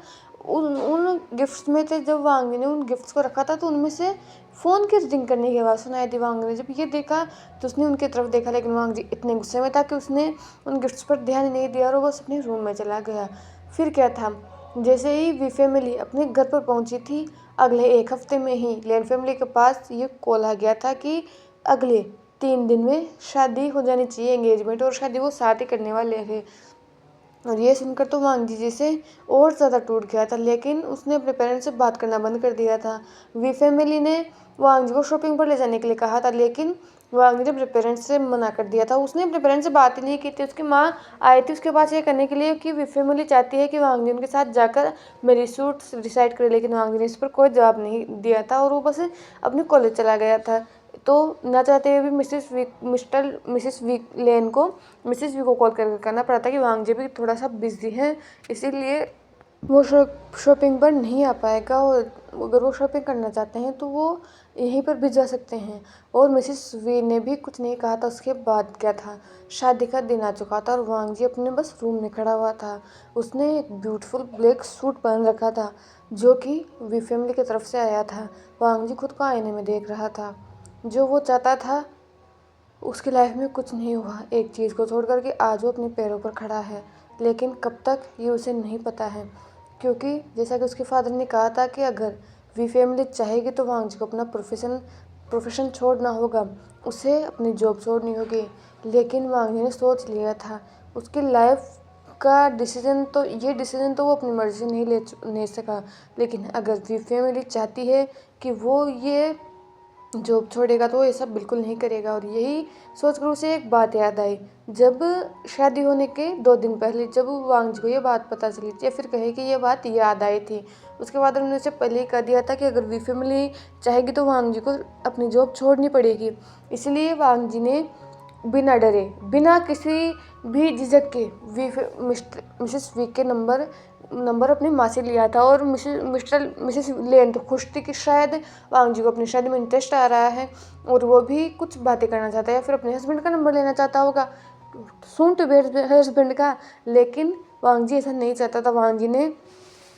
उन गिफ्ट्स में थे, जब वांग जी ने उन गिफ्ट्स को रखा था, तो उनमें से फ़ोन की रिंग करने की आवाज़ सुनाई दी। वांग ने जब ये देखा तो उसने उनकी तरफ देखा, लेकिन वांग जी इतने गुस्से में था कि उसने उन गिफ्ट्स पर ध्यान ही नहीं दिया और वो बस अपने रूम में चला गया। फिर क्या था, जैसे ही वी फैमिली अपने घर पर पहुंची थी, अगले 1 हफ्ते में ही लेन फैमिली के पास ये कॉल आ गया था कि अगले 3 दिन में शादी हो जानी चाहिए, एंगेजमेंट, और शादी वो साथ ही करने वाले थे। और ये सुनकर तो वांग जी से और ज़्यादा टूट गया था, लेकिन उसने अपने पेरेंट्स से बात करना बंद कर दिया था। वी फैमिली ने वांग जी को शॉपिंग पर ले जाने के लिए कहा था, लेकिन वांग जी ने अपने पेरेंट्स से मना कर दिया था। उसने अपने पेरेंट्स से बात ही नहीं की थी। उसकी माँ आई थी उसके पास ये करने के लिए कि वी फैमिली चाहती है कि वांग जी उनके साथ जाकर मेरी सूट डिसाइड करे, लेकिन वांग जी ने इस पर कोई जवाब नहीं दिया था और वो बस अपने कॉलेज चला गया था। तो ना चाहते हुए भी मिसिस वी लेन को मिसिस वी को कॉल करके करना पड़ा था कि वांग जी भी थोड़ा सा बिजी है, इसीलिए वो शॉपिंग पर नहीं आ पाएगा। और अगर वो शॉपिंग करना चाहते हैं तो वो यहीं पर भिजवा सकते हैं। और मिसिस वी ने भी कुछ नहीं कहा था। उसके बाद क्या था, शादी का दिन आ चुका था और वांग जी अपने बस रूम में खड़ा हुआ था। उसने एक ब्यूटीफुल ब्लैक सूट पहन रखा था जो कि वी फैमिली की तरफ से आया था। वांग जी खुद को आईने में देख रहा था। जो वो चाहता था उसकी लाइफ में कुछ नहीं हुआ, एक चीज़ को छोड़ कर के आज वो अपने पैरों पर खड़ा है, लेकिन कब तक ये उसे नहीं पता है। क्योंकि जैसा कि उसके फादर ने कहा था कि अगर वी फैमिली चाहेगी तो वांग जी को अपना प्रोफेशन छोड़ना होगा, उसे अपनी जॉब छोड़नी होगी। लेकिन वांग जी ने सोच लिया था, उसकी लाइफ का डिसीजन तो वो अपनी मर्ज़ी से नहीं सका। लेकिन अगर वी फैमिली चाहती है कि वो ये जॉब छोड़ेगा तो ये सब बिल्कुल नहीं करेगा। और यही सोचकर उसे एक बात याद आई, जब शादी होने के 2 दिन पहले जब वांग जी को ये बात पता चली थी, या फिर कहे कि ये बात याद आई थी, उसके बाद उन्होंने उसे पहले ही कह दिया था कि अगर वी फैमिली चाहेगी तो वांग जी को अपनी जॉब छोड़नी पड़ेगी। इसलिए वांग जी ने बिना डरे, बिना किसी भी झिझक के मिसेस वी के नंबर अपनी माँ से लिया था। और मिसेस लेन तो खुश थी कि शायद वांग जी को अपनी शादी में इंटरेस्ट आ रहा है और वो भी कुछ बातें करना चाहता है या फिर अपने हस्बैंड का नंबर लेना चाहता होगा, सून टू बी हस्बैंड का। लेकिन वांग जी ऐसा नहीं चाहता था। वांग जी ने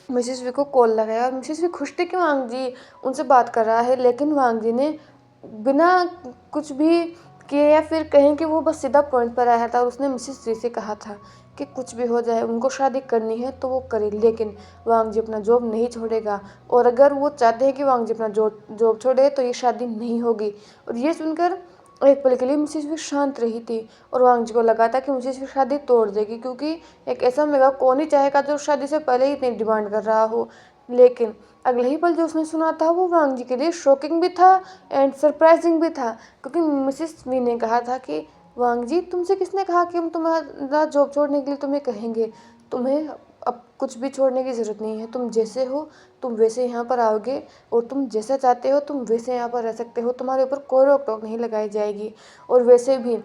मिसेस वी को कॉल लगाया और मिसेस वी खुश थी कि वांग जी उनसे बात कर रहा है, लेकिन वांग जी ने बिना कुछ भी किए या फिर कहें कि वो बस सीधा पॉइंट पर आया था। और उसने मिसेस जी से कहा था कि कुछ भी हो जाए उनको शादी करनी है तो वो करे, लेकिन वांग जी अपना जॉब नहीं छोड़ेगा। और अगर वो चाहते हैं कि वांग जी अपना जॉब छोड़े तो ये शादी नहीं होगी। और ये सुनकर एक पल के लिए मिसेस भी शांत रही थी और वांग जी को लगा था कि मिसेस भी शादी तोड़ देगी, क्योंकि एक ऐसा मेगा कौन ही चाहेगा जो शादी से पहले ही इतनी डिमांड कर रहा हो। लेकिन अगले ही पल जो उसने सुना था वो वांग जी के लिए शॉकिंग भी था एंड सरप्राइजिंग भी था, क्योंकि मिसेस वी ने कहा था कि वांग जी, तुमसे किसने कहा कि हम तुम्हारा जॉब छोड़ने के लिए तुम्हें कहेंगे? तुम्हें अब कुछ भी छोड़ने की ज़रूरत नहीं है। तुम जैसे हो तुम वैसे यहाँ पर आओगे और तुम जैसा चाहते हो तुम वैसे यहाँ पर रह सकते हो। तुम्हारे ऊपर कोई रोक टोक नहीं लगाई जाएगी। और वैसे भी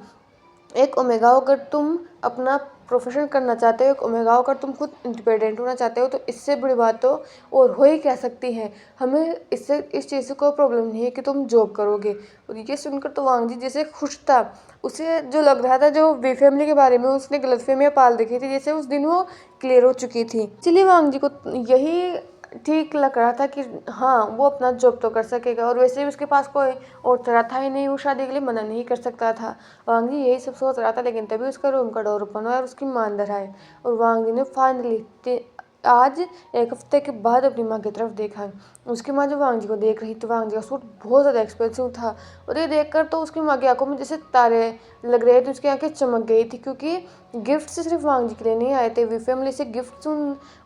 एक ओमेगा अगर तुम अपना प्रोफेशन करना चाहते हो, एक ओमेगा अगर तुम खुद इंडिपेंडेंट होना चाहते हो, तो इससे बड़ी बात तो और हो ही क्या सकती है। हमें इससे इस चीज़ से कोई प्रॉब्लम नहीं है कि तुम जॉब करोगे। और ये सुनकर तो वांग जी जैसे खुश था। उसे जो लग रहा था, जो वी फैमिली के बारे में उसने गलतफहमियां पाल देखी थी, जैसे उस दिन वो क्लियर हो चुकी थी। चलिए वांग जी को यही ठीक लग रहा था कि हाँ वो अपना जॉब तो कर सकेगा, और वैसे भी उसके पास कोई और तरह था ही नहीं, वो शादी के लिए मना नहीं कर सकता था। वांग जी यही सब सोच रहा था, लेकिन तभी उसका रूम का डोर ओपन हुआ और उसकी मां अंदर आए। और वांग जी ने फाइनली आज एक हफ्ते के बाद अपनी माँ की तरफ देखा। उसकी माँ जो वांग जी को देख रही थी, वांग जी का सूट बहुत ज़्यादा एक्सपेंसिव था, और ये देखकर तो उसकी माँ की आंखों में जैसे तारे लग रहे थे, उसकी आंखें चमक गई थी, क्योंकि गिफ्ट सिर्फ वांग जी के लिए नहीं आए थे, वी फैमिली से गिफ्ट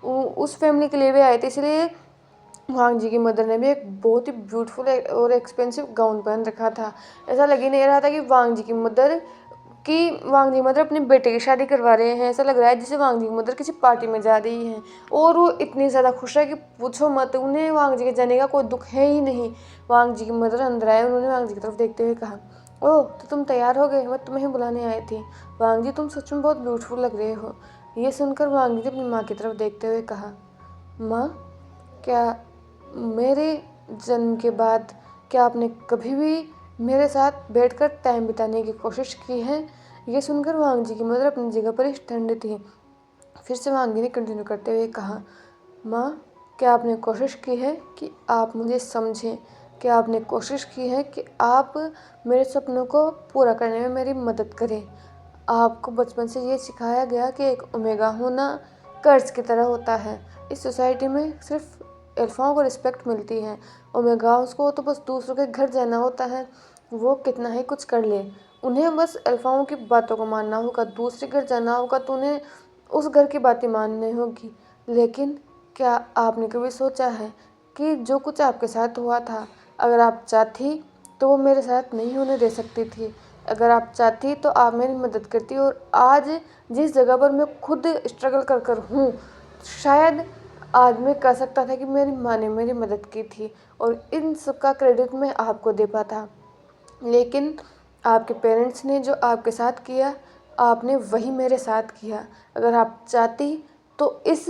उस फैमिली के लिए भी आए थे। इसलिए वांग जी की मदर ने भी एक बहुत ही ब्यूटीफुल और एक्सपेंसिव गाउन पहन रखा था। ऐसा लग ही नहीं रहा था कि वांग जी मदर अपने बेटे की शादी करवा रहे हैं। ऐसा लग रहा है जैसे वांग जी की मदर किसी पार्टी में जा रही हैं, और वो इतनी ज़्यादा खुश है कि पूछो मत। उन्हें वांग जी के जाने का कोई दुख है ही नहीं। वांग जी की मदर अंदर आए, उन्होंने वांग जी की तरफ देखते हुए कहा, ओह तो तुम तैयार हो गए, मैं तुम्हें बुलाने आई थी। वांग जी तुम सच में बहुत ब्यूटीफुल लग रहे हो। ये सुनकर वांग जी ने अपनी माँ की तरफ देखते हुए कहा, माँ, क्या मेरे जन्म के बाद क्या आपने कभी भी मेरे साथ बैठकर टाइम बिताने की कोशिश की है? ये सुनकर वांग जी की मदर अपनी जगह पर ही स्टैंड थी। फिर से वांग जी ने कंटिन्यू करते हुए कहा, माँ, क्या आपने कोशिश की है कि आप मुझे समझें? क्या आपने कोशिश की है कि आप मेरे सपनों को पूरा करने में मेरी मदद करें? आपको बचपन से ये सिखाया गया कि एक ओमेगा होना कर्ज की तरह होता है। इस सोसाइटी में सिर्फ अल्फाओं को रिस्पेक्ट मिलती है। ओमेगाओं को तो बस दूसरों के घर जाना होता है, वो कितना ही कुछ कर ले, उन्हें बस अल्फाओं की बातों को मानना होगा। दूसरे घर जाना होगा तो उन्हें उस घर की बातें माननी होगी। लेकिन क्या आपने कभी सोचा है कि जो कुछ आपके साथ हुआ था, अगर आप चाहती तो वो मेरे साथ नहीं होने दे सकती थी। अगर आप चाहती तो आप मेरी मदद करती, और आज जिस जगह पर मैं खुद स्ट्रगल कर कर हूँ, शायद आज मैं कह सकता था कि मेरी माँ ने मेरी मदद की थी, और इन सब का क्रेडिट मैं आपको दे पाता। लेकिन आपके पेरेंट्स ने जो आपके साथ किया, आपने वही मेरे साथ किया। अगर आप चाहती तो इस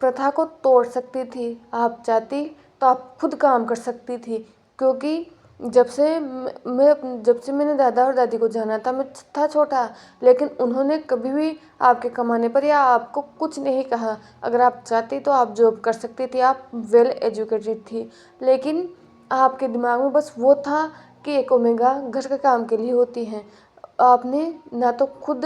प्रथा को तोड़ सकती थी। आप चाहती तो आप खुद काम कर सकती थी, क्योंकि जब से मैंने दादा और दादी को जाना था, मैं था छोटा, लेकिन उन्होंने कभी भी आपके कमाने पर या आपको कुछ नहीं कहा। अगर आप चाहती तो आप जॉब कर सकती थी, आप वेल एजुकेटेड थी, लेकिन आपके दिमाग में बस वो था कि एक ओमेगा घर के काम के लिए होती हैं। आपने ना तो खुद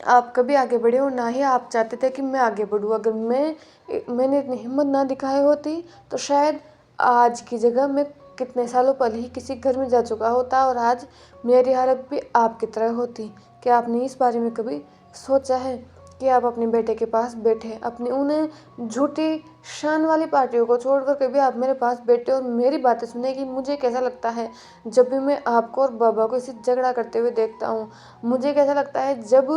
आप कभी आगे बढ़े और ना ही आप चाहते थे कि मैं आगे बढ़ूँ। अगर मैंने इतनी हिम्मत ना दिखाई होती तो शायद आज की जगह मैं कितने सालों पहले ही किसी घर में जा चुका होता, और आज मेरी हालत भी आपकी तरह होती। क्या आपने इस बारे में कभी सोचा है कि आप अपने बेटे के पास बैठे, अपनी उन्हें झूठी शान वाली पार्टियों को छोड़कर कभी आप मेरे पास बैठे और मेरी बातें सुने कि मुझे कैसा लगता है जब भी मैं आपको और बाबा को इसे झगड़ा करते हुए देखता हूँ? मुझे कैसा लगता है जब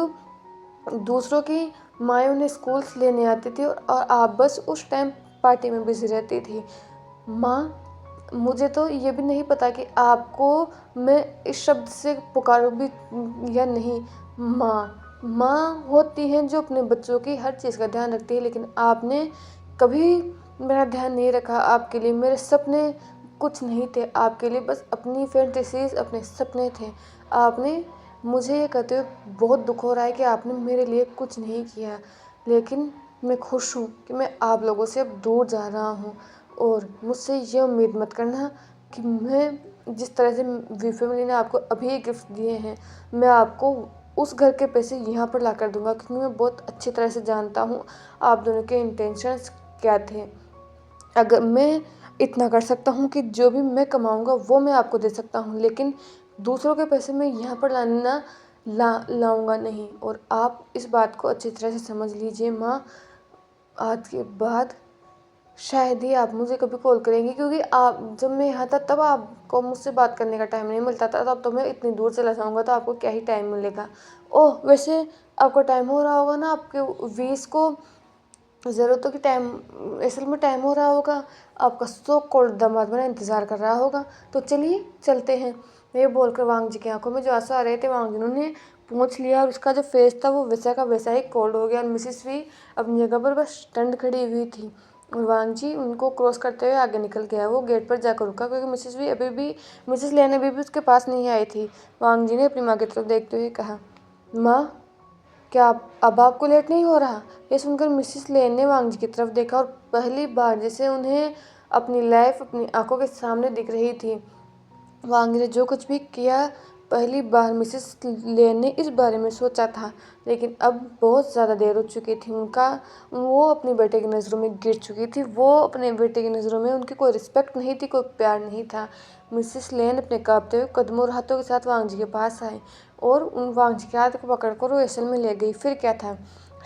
दूसरों की माएँ उन्हें स्कूल्स लेने आती थी और आप बस उस टाइम पार्टी में बिजी रहती थी? माँ, मुझे तो ये भी नहीं पता कि आपको मैं इस शब्द से पुकारूं भी या नहीं। माँ होती हैं जो अपने बच्चों की हर चीज़ का ध्यान रखती है, लेकिन आपने कभी मेरा ध्यान नहीं रखा। आपके लिए मेरे सपने कुछ नहीं थे, आपके लिए बस अपनी फैंटेसीज, अपने सपने थे। आपने मुझे ये कहते हुए बहुत दुख हो रहा है कि आपने मेरे लिए कुछ नहीं किया, लेकिन मैं खुश हूँ कि मैं आप लोगों से अब दूर जा रहा हूँ। और मुझसे ये उम्मीद मत करना कि मैं जिस तरह से वी फैमिली ने आपको अभी ये गिफ्ट दिए हैं, मैं आपको उस घर के पैसे यहाँ पर ला कर दूँगा, क्योंकि मैं बहुत अच्छी तरह से जानता हूँ आप दोनों के इंटेंशंस क्या थे। अगर मैं इतना कर सकता हूँ कि जो भी मैं कमाऊँगा वो मैं आपको दे सकता हूँ, लेकिन दूसरों के पैसे मैं यहाँ पर लाऊंगा नहीं। और आप इस बात को अच्छी तरह से समझ लीजिए माँ, आज के बाद शायद ही आप मुझे कभी कॉल करेंगी, क्योंकि आप जब मैं यहाँ था तब आपको मुझसे बात करने का टाइम नहीं मिलता था। तब तो मैं इतनी दूर चला जाऊँगा तो आपको क्या ही टाइम मिलेगा। ओह वैसे आपका टाइम हो रहा होगा ना, आपके 20 को ज़रूरतों की टाइम, असल में टाइम हो रहा होगा, आपका सो कॉल्ड दामाद मेरा इंतज़ार कर रहा होगा। तो चलिए चलते हैं। ये बोलकर वांग जी की आंखों में जो आंसू आ रहे थे, वांग जी ने पूछ लिया और उसका जो फेस था वो वैसा का वैसा ही कोल्ड हो गया। और मिसिस भी अपनी जगह पर बस स्टंड खड़ी हुई थी। और वांग जी उनको क्रॉस करते हुए आगे निकल गया। वो गेट पर जाकर रुका, क्योंकि मिसिस लेन अभी भी उसके पास नहीं आई थी। वांग जी ने अपनी माँ की तरफ देखते हुए कहा, माँ क्या अब आपको लेट नहीं हो रहा? ये सुनकर मिसिस लेन ने वांग जी की तरफ देखा और पहली बार जैसे उन्हें अपनी लाइफ अपनी आंखों के सामने दिख रही थी। वांग ने जो कुछ भी किया, पहली बार मिसेस लेन ने इस बारे में सोचा था, लेकिन अब बहुत ज़्यादा देर हो चुकी थी। वो अपने बेटे की नज़रों में गिर चुकी थी। वो अपने बेटे की नज़रों में उनकी कोई रिस्पेक्ट नहीं थी, कोई प्यार नहीं था। मिसेस लेन अपने कांपते हुए कदमों और हाथों के साथ वांग जी के पास आए और उन वांग जी के हाथ को पकड़कर वो असल में ले गई। फिर क्या था,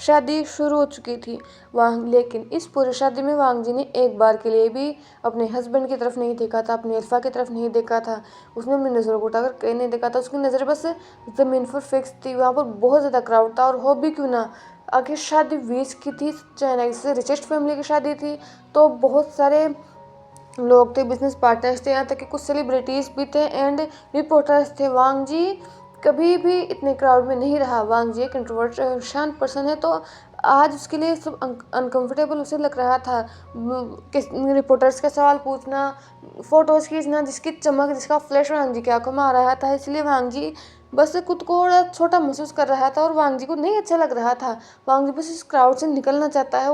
शादी शुरू हो चुकी थी। लेकिन इस पूरी शादी में वांग जी ने एक बार के लिए भी अपने हस्बैंड की तरफ नहीं देखा था, अपनी अल्फा की तरफ नहीं देखा था। उसने अपनी नज़रों को उठाकर कहीं नहीं देखा था। उसकी नज़र बस ज़मीन पर फिक्स थी। वहाँ पर बहुत ज़्यादा क्राउड था, और हो भी क्यों ना, आखिर शादी 20 की थी, चाइना से रिचेस्ट फैमिली की शादी थी, तो बहुत सारे लोग थे, बिजनेस पार्टनर्स थे, यहाँ तक कि कुछ सेलिब्रिटीज़ भी थे एंड रिपोर्टर्स थे। वांग जी कभी भी इतने क्राउड में नहीं रहा। वांग जी एक इंट्रोवर्ट शांत पर्सन है, तो आज उसके लिए सब अनकंफर्टेबल उसे लग रहा था। रिपोर्टर्स का सवाल पूछना, फ़ोटोज़ खींचना, जिसकी चमक, जिसका फ्लैश वांग जी की आंखों में आ रहा था। इसलिए वांग जी बस खुद को थोड़ा छोटा महसूस कर रहा था और वांग जी को नहीं अच्छा लग रहा था। वांग जी बस इस क्राउड से निकलना चाहता है।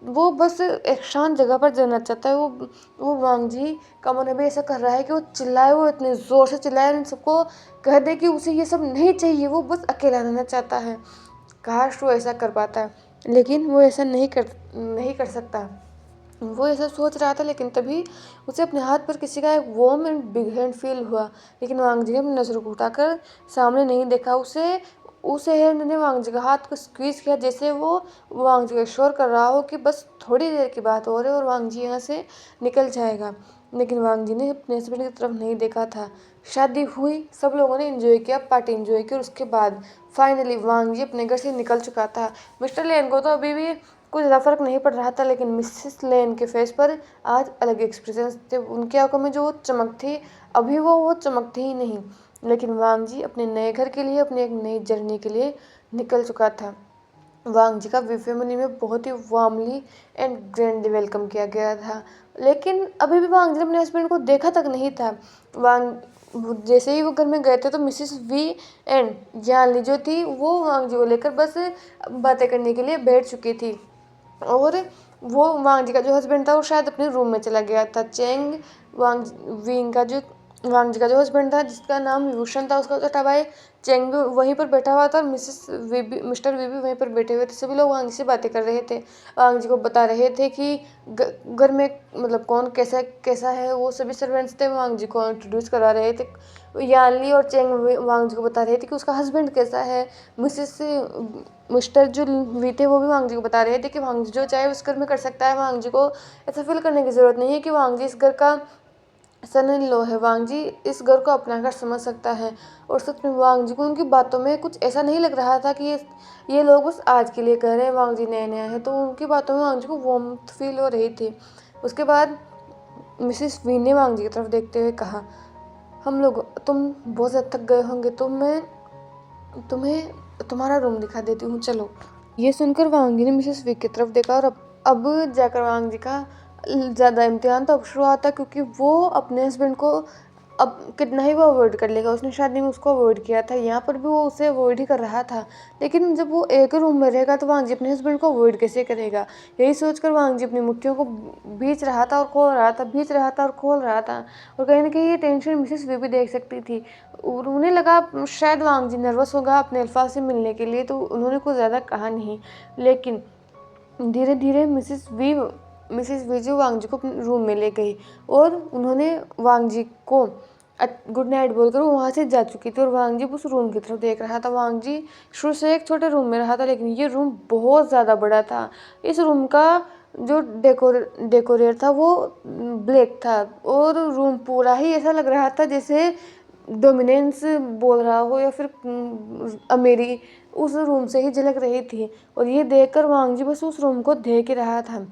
वो बस एक शांत जगह पर जाना चाहता है। वो वांग जी का मन अभी ऐसा कर रहा है कि वो चिल्लाए, वो इतने ज़ोर से चिल्लाए, इन सबको कह दे कि उसे ये सब नहीं चाहिए, वो बस अकेला रहना चाहता है। काश वो ऐसा कर पाता, लेकिन वो ऐसा नहीं कर सकता। वो ऐसा सोच रहा था, लेकिन तभी उसे अपने हाथ पर किसी का एक warm and big hand feel हुआ। लेकिन वांग जी ने अपनी नज़रों को उठाकर सामने नहीं देखा। उसे हैंड ने वांग जी का हाथ को स्क्वीज़ किया, जैसे वो वांग जी को श्योर कर रहा हो कि बस थोड़ी देर की बात हो रही है और वांग जी यहाँ से निकल जाएगा। लेकिन वांग जी ने अपने हस्बैंड की तरफ नहीं देखा था। शादी हुई, सब लोगों ने एंजॉय किया, पार्टी एंजॉय की, और उसके बाद फाइनली वांग जी अपने घर से निकल चुका था। मिस्टर लेन को तो अभी भी कुछ ज़्यादा फर्क नहीं पड़ रहा था, लेकिन मिसेस लेन के फेस पर आज अलग एक्सप्रेशन थे। उनकी आंखों में जो चमक थी, अभी वो चमक थी ही नहीं। लेकिन वांग जी अपने नए घर के लिए, अपनी एक नई जर्नी के लिए निकल चुका था। वांग जी का वी फैमिली में बहुत ही वार्मली एंड ग्रैंडली वेलकम किया गया था। लेकिन अभी भी वांग जी ने अपने हस्बैंड को देखा तक नहीं था। जैसे ही वो घर में गए थे, तो मिसिस वी एंड जानली जो थी, वो वांग जी को लेकर बस बातें करने के लिए बैठ चुकी थी। और वो वांग जी का जो हस्बैंड था, वो शायद अपने रूम में चला गया था। वांग विंग का जो वांग जी का जो हस्बैंड था, जिसका नाम विभूषण था, उसका छोटा भाई चेंग भी वहीं पर बैठा हुआ था, और मिस्टर वी भी वहीं पर बैठे हुए थे। सभी लोग वांग जी से बातें कर रहे थे, वांग जी को बता रहे थे कि घर में मतलब कौन कैसा कैसा है। वो सभी सर्वेंट्स थे, वांग जी को इंट्रोड्यूस करा रहे थे। यानली और चेंग वांग जी को बता रहे थे कि उसका हस्बैंड कैसा है। मिस्टर जो वी थे, वो भी वांग जी को बता रहे थे कि वांग जी जो चाहे उस घर में कर सकता है। वांग जी को ऐसा फील करने की ज़रूरत नहीं है कि वांग जी इस घर का सन इन लॉ है। वांग जी इस घर को अपना घर समझ सकता है। और सच में वांग जी को उनकी बातों में कुछ ऐसा नहीं लग रहा था कि ये लोग बस आज के लिए कह रहे हैं, वांग जी नया नया है। तो उनकी बातों में वांग जी को वार्मथ फील हो रही थी। उसके बाद मिसिस वी ने वांग जी की तरफ देखते हुए कहा, तुम बहुत ज़्यादा थक गए होंगे, तो मैं तुम्हें तुम्हारा रूम दिखा देती हूँ, चलो। ये सुनकर वांग जी ने मिसेस विक की तरफ देखा, और अब जाकर वांग जी का ज़्यादा इम्तिहान तो अब शुरू हुआ था, क्योंकि वो अपने हस्बैंड को अब कितना ही वो अवॉइड कर लेगा। उसने शादी में उसको अवॉइड किया था, यहाँ पर भी वो उसे अवॉइड ही कर रहा था। लेकिन जब वो एक रूम में रहेगा, तो वांग जी अपने हस्बैंड को अवॉइड कैसे करेगा? यही सोचकर वांग जी अपनी मुट्ठियों को बीच रहा था और खोल रहा था, बीच रहा था और खोल रहा था। और कहीं ना कहीं ये टेंशन मिसेस वी भी देख सकती थी। और उन्हें लगा शायद वांग जी नर्वस होगा अपने अल्फा से मिलने के लिए, तो उन्होंने कुछ ज़्यादा कहा नहीं। लेकिन धीरे धीरे मिसिस वी जो वांग जी को अपने रूम में ले गई, और उन्होंने वांग जी को गुड नाइट बोलकर वो वहाँ से जा चुकी थी और वांग जी उस रूम की तरफ देख रहा था। वांग जी शुरू से एक छोटे रूम में रहा था, लेकिन ये रूम बहुत ज़्यादा बड़ा था। इस रूम का जो डेकोरेट था वो ब्लैक था और रूम पूरा ही ऐसा लग रहा था जैसे डोमिनेंस बोल रहा हो या फिर अमीरी उस रूम से ही झलक रही थी। और ये देखकर वांग जी बस उस रूम को देख ही रहा था।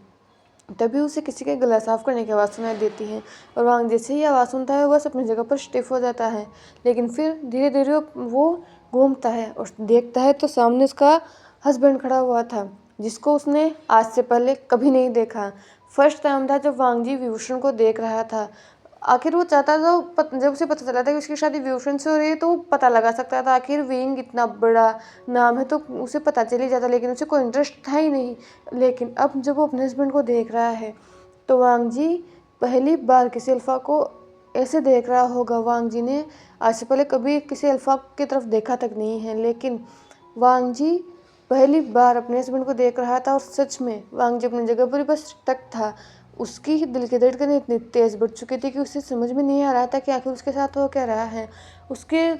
तभी उसे किसी के गला साफ करने की आवाज़ सुनाई देती है और वांग जैसे ही आवाज़ सुनता है वो बस अपनी जगह पर स्टिफ हो जाता है। लेकिन फिर धीरे धीरे वो घूमता है और देखता है तो सामने उसका हस्बैंड खड़ा हुआ था, जिसको उसने आज से पहले कभी नहीं देखा। फर्स्ट टाइम था जब वांग जी विभूषण को देख रहा था। आखिर वो चाहता था, जब उसे पता चला था कि उसकी शादी विभूषण से हो रही है तो वो पता लगा सकता था। आखिर विंग इतना बड़ा नाम है तो उसे पता चल ही जाता, लेकिन उसे कोई इंटरेस्ट था ही नहीं। लेकिन अब जब वो अपने हस्बैंड को देख रहा है तो वांग जी पहली बार किसी अल्फा को ऐसे देख रहा होगा। वांग जी ने आज से पहले कभी किसी अल्फा की तरफ देखा तक नहीं है, लेकिन वांग जी पहली बार अपने हस्बैंड को देख रहा था और सच में वांग जी अपनी जगह पर ही बस स्टक था। उसकी दिल की धड़कनें इतनी तेज़ बढ़ चुकी थी कि उसे समझ में नहीं आ रहा था कि आखिर उसके साथ हो क्या रहा है। उसके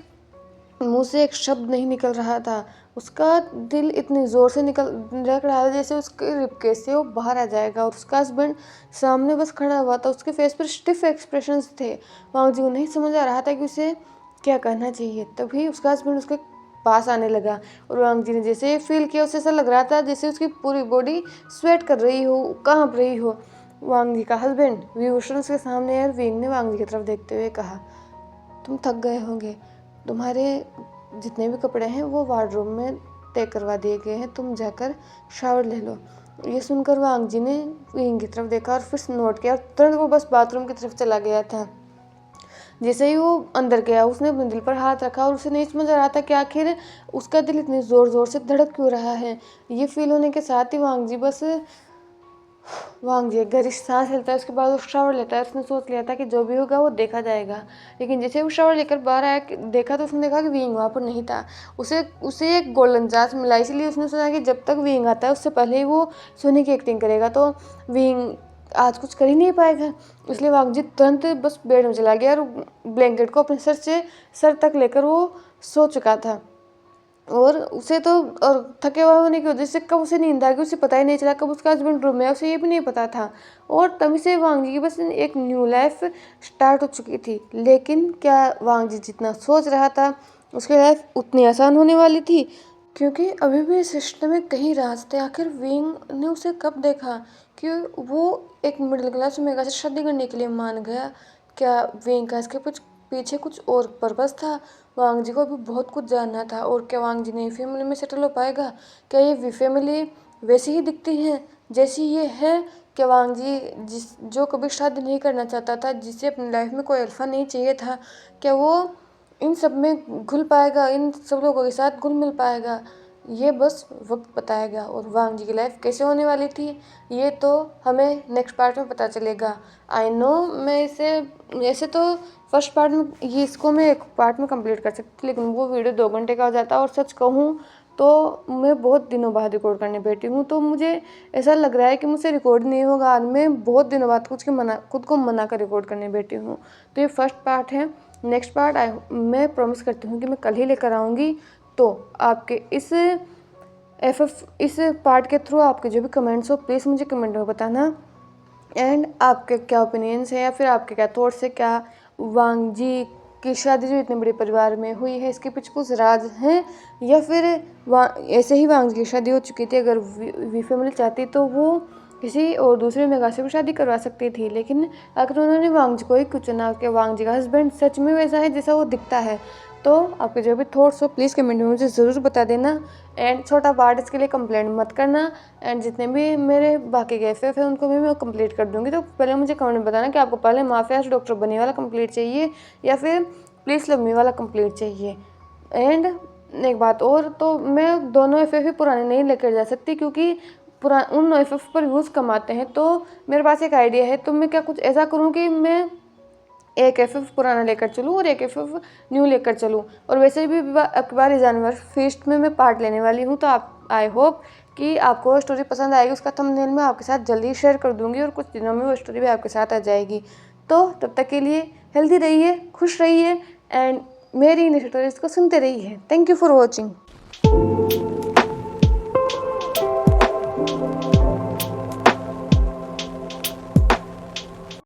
मुंह से एक शब्द नहीं निकल रहा था। उसका दिल इतनी ज़ोर से धड़क रहा था जैसे उसके रिबके से वो बाहर आ जाएगा। और उसका हस्बैंड सामने बस खड़ा हुआ था, उसके फेस पर स्टिफ एक्सप्रेशंस थे। वांग जी को नहीं समझ आ रहा था कि उसे क्या करना चाहिए। तभी उसका हस्बैंड उसके पास आने लगा और वांग जी ने जैसे फील किया उसे ऐसा लग रहा था जैसे उसकी पूरी बॉडी स्वेट कर रही हो, कांप रही हो। वांग जी का हस्बैंड विभूषण के सामने और विंग ने वांग जी की तरफ देखते हुए कहा, तुम थक गए होंगे, तुम्हारे जितने भी कपड़े हैं वो वार्डरोब में तय करवा दिए गए हैं, तुम जाकर शावर ले लो। ये सुनकर वांग जी ने विंग की तरफ देखा और फिर नोट किया और तुरंत वो बस बाथरूम की तरफ चला गया था। जैसे ही वो अंदर गया उसने अपने दिल पर हाथ रखा और उसे नहीं समझ आ रहा था कि आखिर उसका दिल इतनी ज़ोर ज़ोर से धड़क क्यों रहा है। ये फील होने के साथ ही वांग जी गहरी सांस लेता है। उसके बाद वो शावर लेता है। उसने सोच लिया था कि जो भी होगा वो देखा जाएगा, लेकिन जैसे वो शावर लेकर बाहर आया देखा तो उसने देखा कि विंग वहाँ पर नहीं था। उसे एक गोल्डन चांस मिला, इसलिए उसने सोचा कि जब तक विंग आता है उससे पहले ही वो सोने की एक्टिंग करेगा तो विंग आज कुछ कर ही नहीं पाएगा। इसलिए वांग जी तुरंत बस बेड में चला गया और ब्लैंकेट को अपने सर तक लेकर वो सो चुका था। और उसे तो और थके हुए होने की वजह से कब उसे नींद आ गई उसे पता ही नहीं चला, कब उसका हस्बैंड रूम में उसे ये भी नहीं पता था। और तभी से वांग जी की बस एक न्यू लाइफ स्टार्ट हो चुकी थी। लेकिन क्या वांग जी जितना सोच रहा था उसकी लाइफ उतनी आसान होने वाली थी? क्योंकि अभी भी सिस्टम में कहीं राज थे। आखिर विंग ने उसे कब देखा कि वो एक मिडिल क्लास मेगा से शादी करने के लिए मान गया? क्या विंग का इसके पीछे कुछ और पर्पस था? वांग जी को अभी बहुत कुछ जानना था। और क्या वांग जी नई फैमिली में सेटल हो पाएगा? क्या ये वी फैमिली वैसी ही दिखती है जैसी ये है? क्या वांग जी जो कभी शादी नहीं करना चाहता था, जिसे अपनी लाइफ में कोई अल्फा नहीं चाहिए था, क्या वो इन सब में घुल पाएगा, इन सब लोगों के साथ घुल मिल पाएगा? ये बस वक्त बताएगा। और वांग जी की लाइफ कैसे होने वाली थी ये तो हमें नेक्स्ट पार्ट में पता चलेगा। आई नो मैं इसे ऐसे तो फर्स्ट पार्ट में ये इसको मैं एक पार्ट में कंप्लीट कर सकती थी, लेकिन वो वीडियो 2 घंटे का हो जाता। और सच कहूँ तो मैं बहुत दिनों बाद रिकॉर्ड करने बैठी हूँ, तो मुझे ऐसा लग रहा है कि मुझसे रिकॉर्ड नहीं होगा। आज मैं बहुत दिनों बाद खुद को मना कर रिकॉर्ड करने बैठी हूँ। तो ये फर्स्ट पार्ट है। नेक्स्ट पार्ट मैं प्रॉमिस करती हूँ कि मैं कल ही लेकर आऊँगी। तो आपके इस पार्ट के थ्रू आपके जो भी कमेंट्स हो प्लीज़ मुझे कमेंट में बताना। एंड आपके क्या ओपिनियंस है या फिर आपके क्या थॉट्स है? क्या वांग जी की शादी जो इतने बड़े परिवार में हुई है इसके पीछे कुछ राज हैं, या फिर ऐसे ही वांग जी की शादी हो चुकी थी? अगर वी फैमिली चाहती तो वो किसी और दूसरे मेगा से भी शादी करवा सकती थी, लेकिन अगर उन्होंने वांग जी को ही क्यों चुना? कि वांग जी का हस्बैंड सच में वैसा है जैसा वो दिखता है? तो आपके जो भी थॉट्स हो प्लीज़ कमेंट में मुझे ज़रूर बता देना। एंड छोटा पार्ट इसके लिए कंप्लेंट मत करना। एंड जितने भी मेरे बाकी के एफ है उनको भी मैं कंप्लीट कर दूँगी। तो पहले मुझे कमेंट में बताना कि आपको पहले माफिया से डॉक्टर बनी वाला कंप्लीट चाहिए या फिर प्लीज़ लव मी वाला कंप्लीट चाहिए। एंड एक बात और, तो मैं दोनों एफ ही पुराने नहीं लेकर जा सकती क्योंकि उन एफ पर व्यूज़ कम आते हैं। तो मेरे पास एक आइडिया है, तो मैं क्या कुछ ऐसा करूँ कि मैं एक एफ पुराना लेकर चलूँ और एक एफ न्यू लेकर चलूँ। और वैसे भी अब की बार जानवर फीस्ट में मैं पार्ट लेने वाली हूँ, तो आप आई होप कि आपको स्टोरी पसंद आएगी। उसका थंबनेल मैं आपके साथ जल्दी शेयर कर दूँगी और कुछ दिनों में वो स्टोरी भी आपके साथ आ जाएगी। तो तब तक के लिए हेल्दी रहिए, खुश रहिए एंड मेरी इन स्टोरीज़ को सुनते रहिए। Thank you for watching.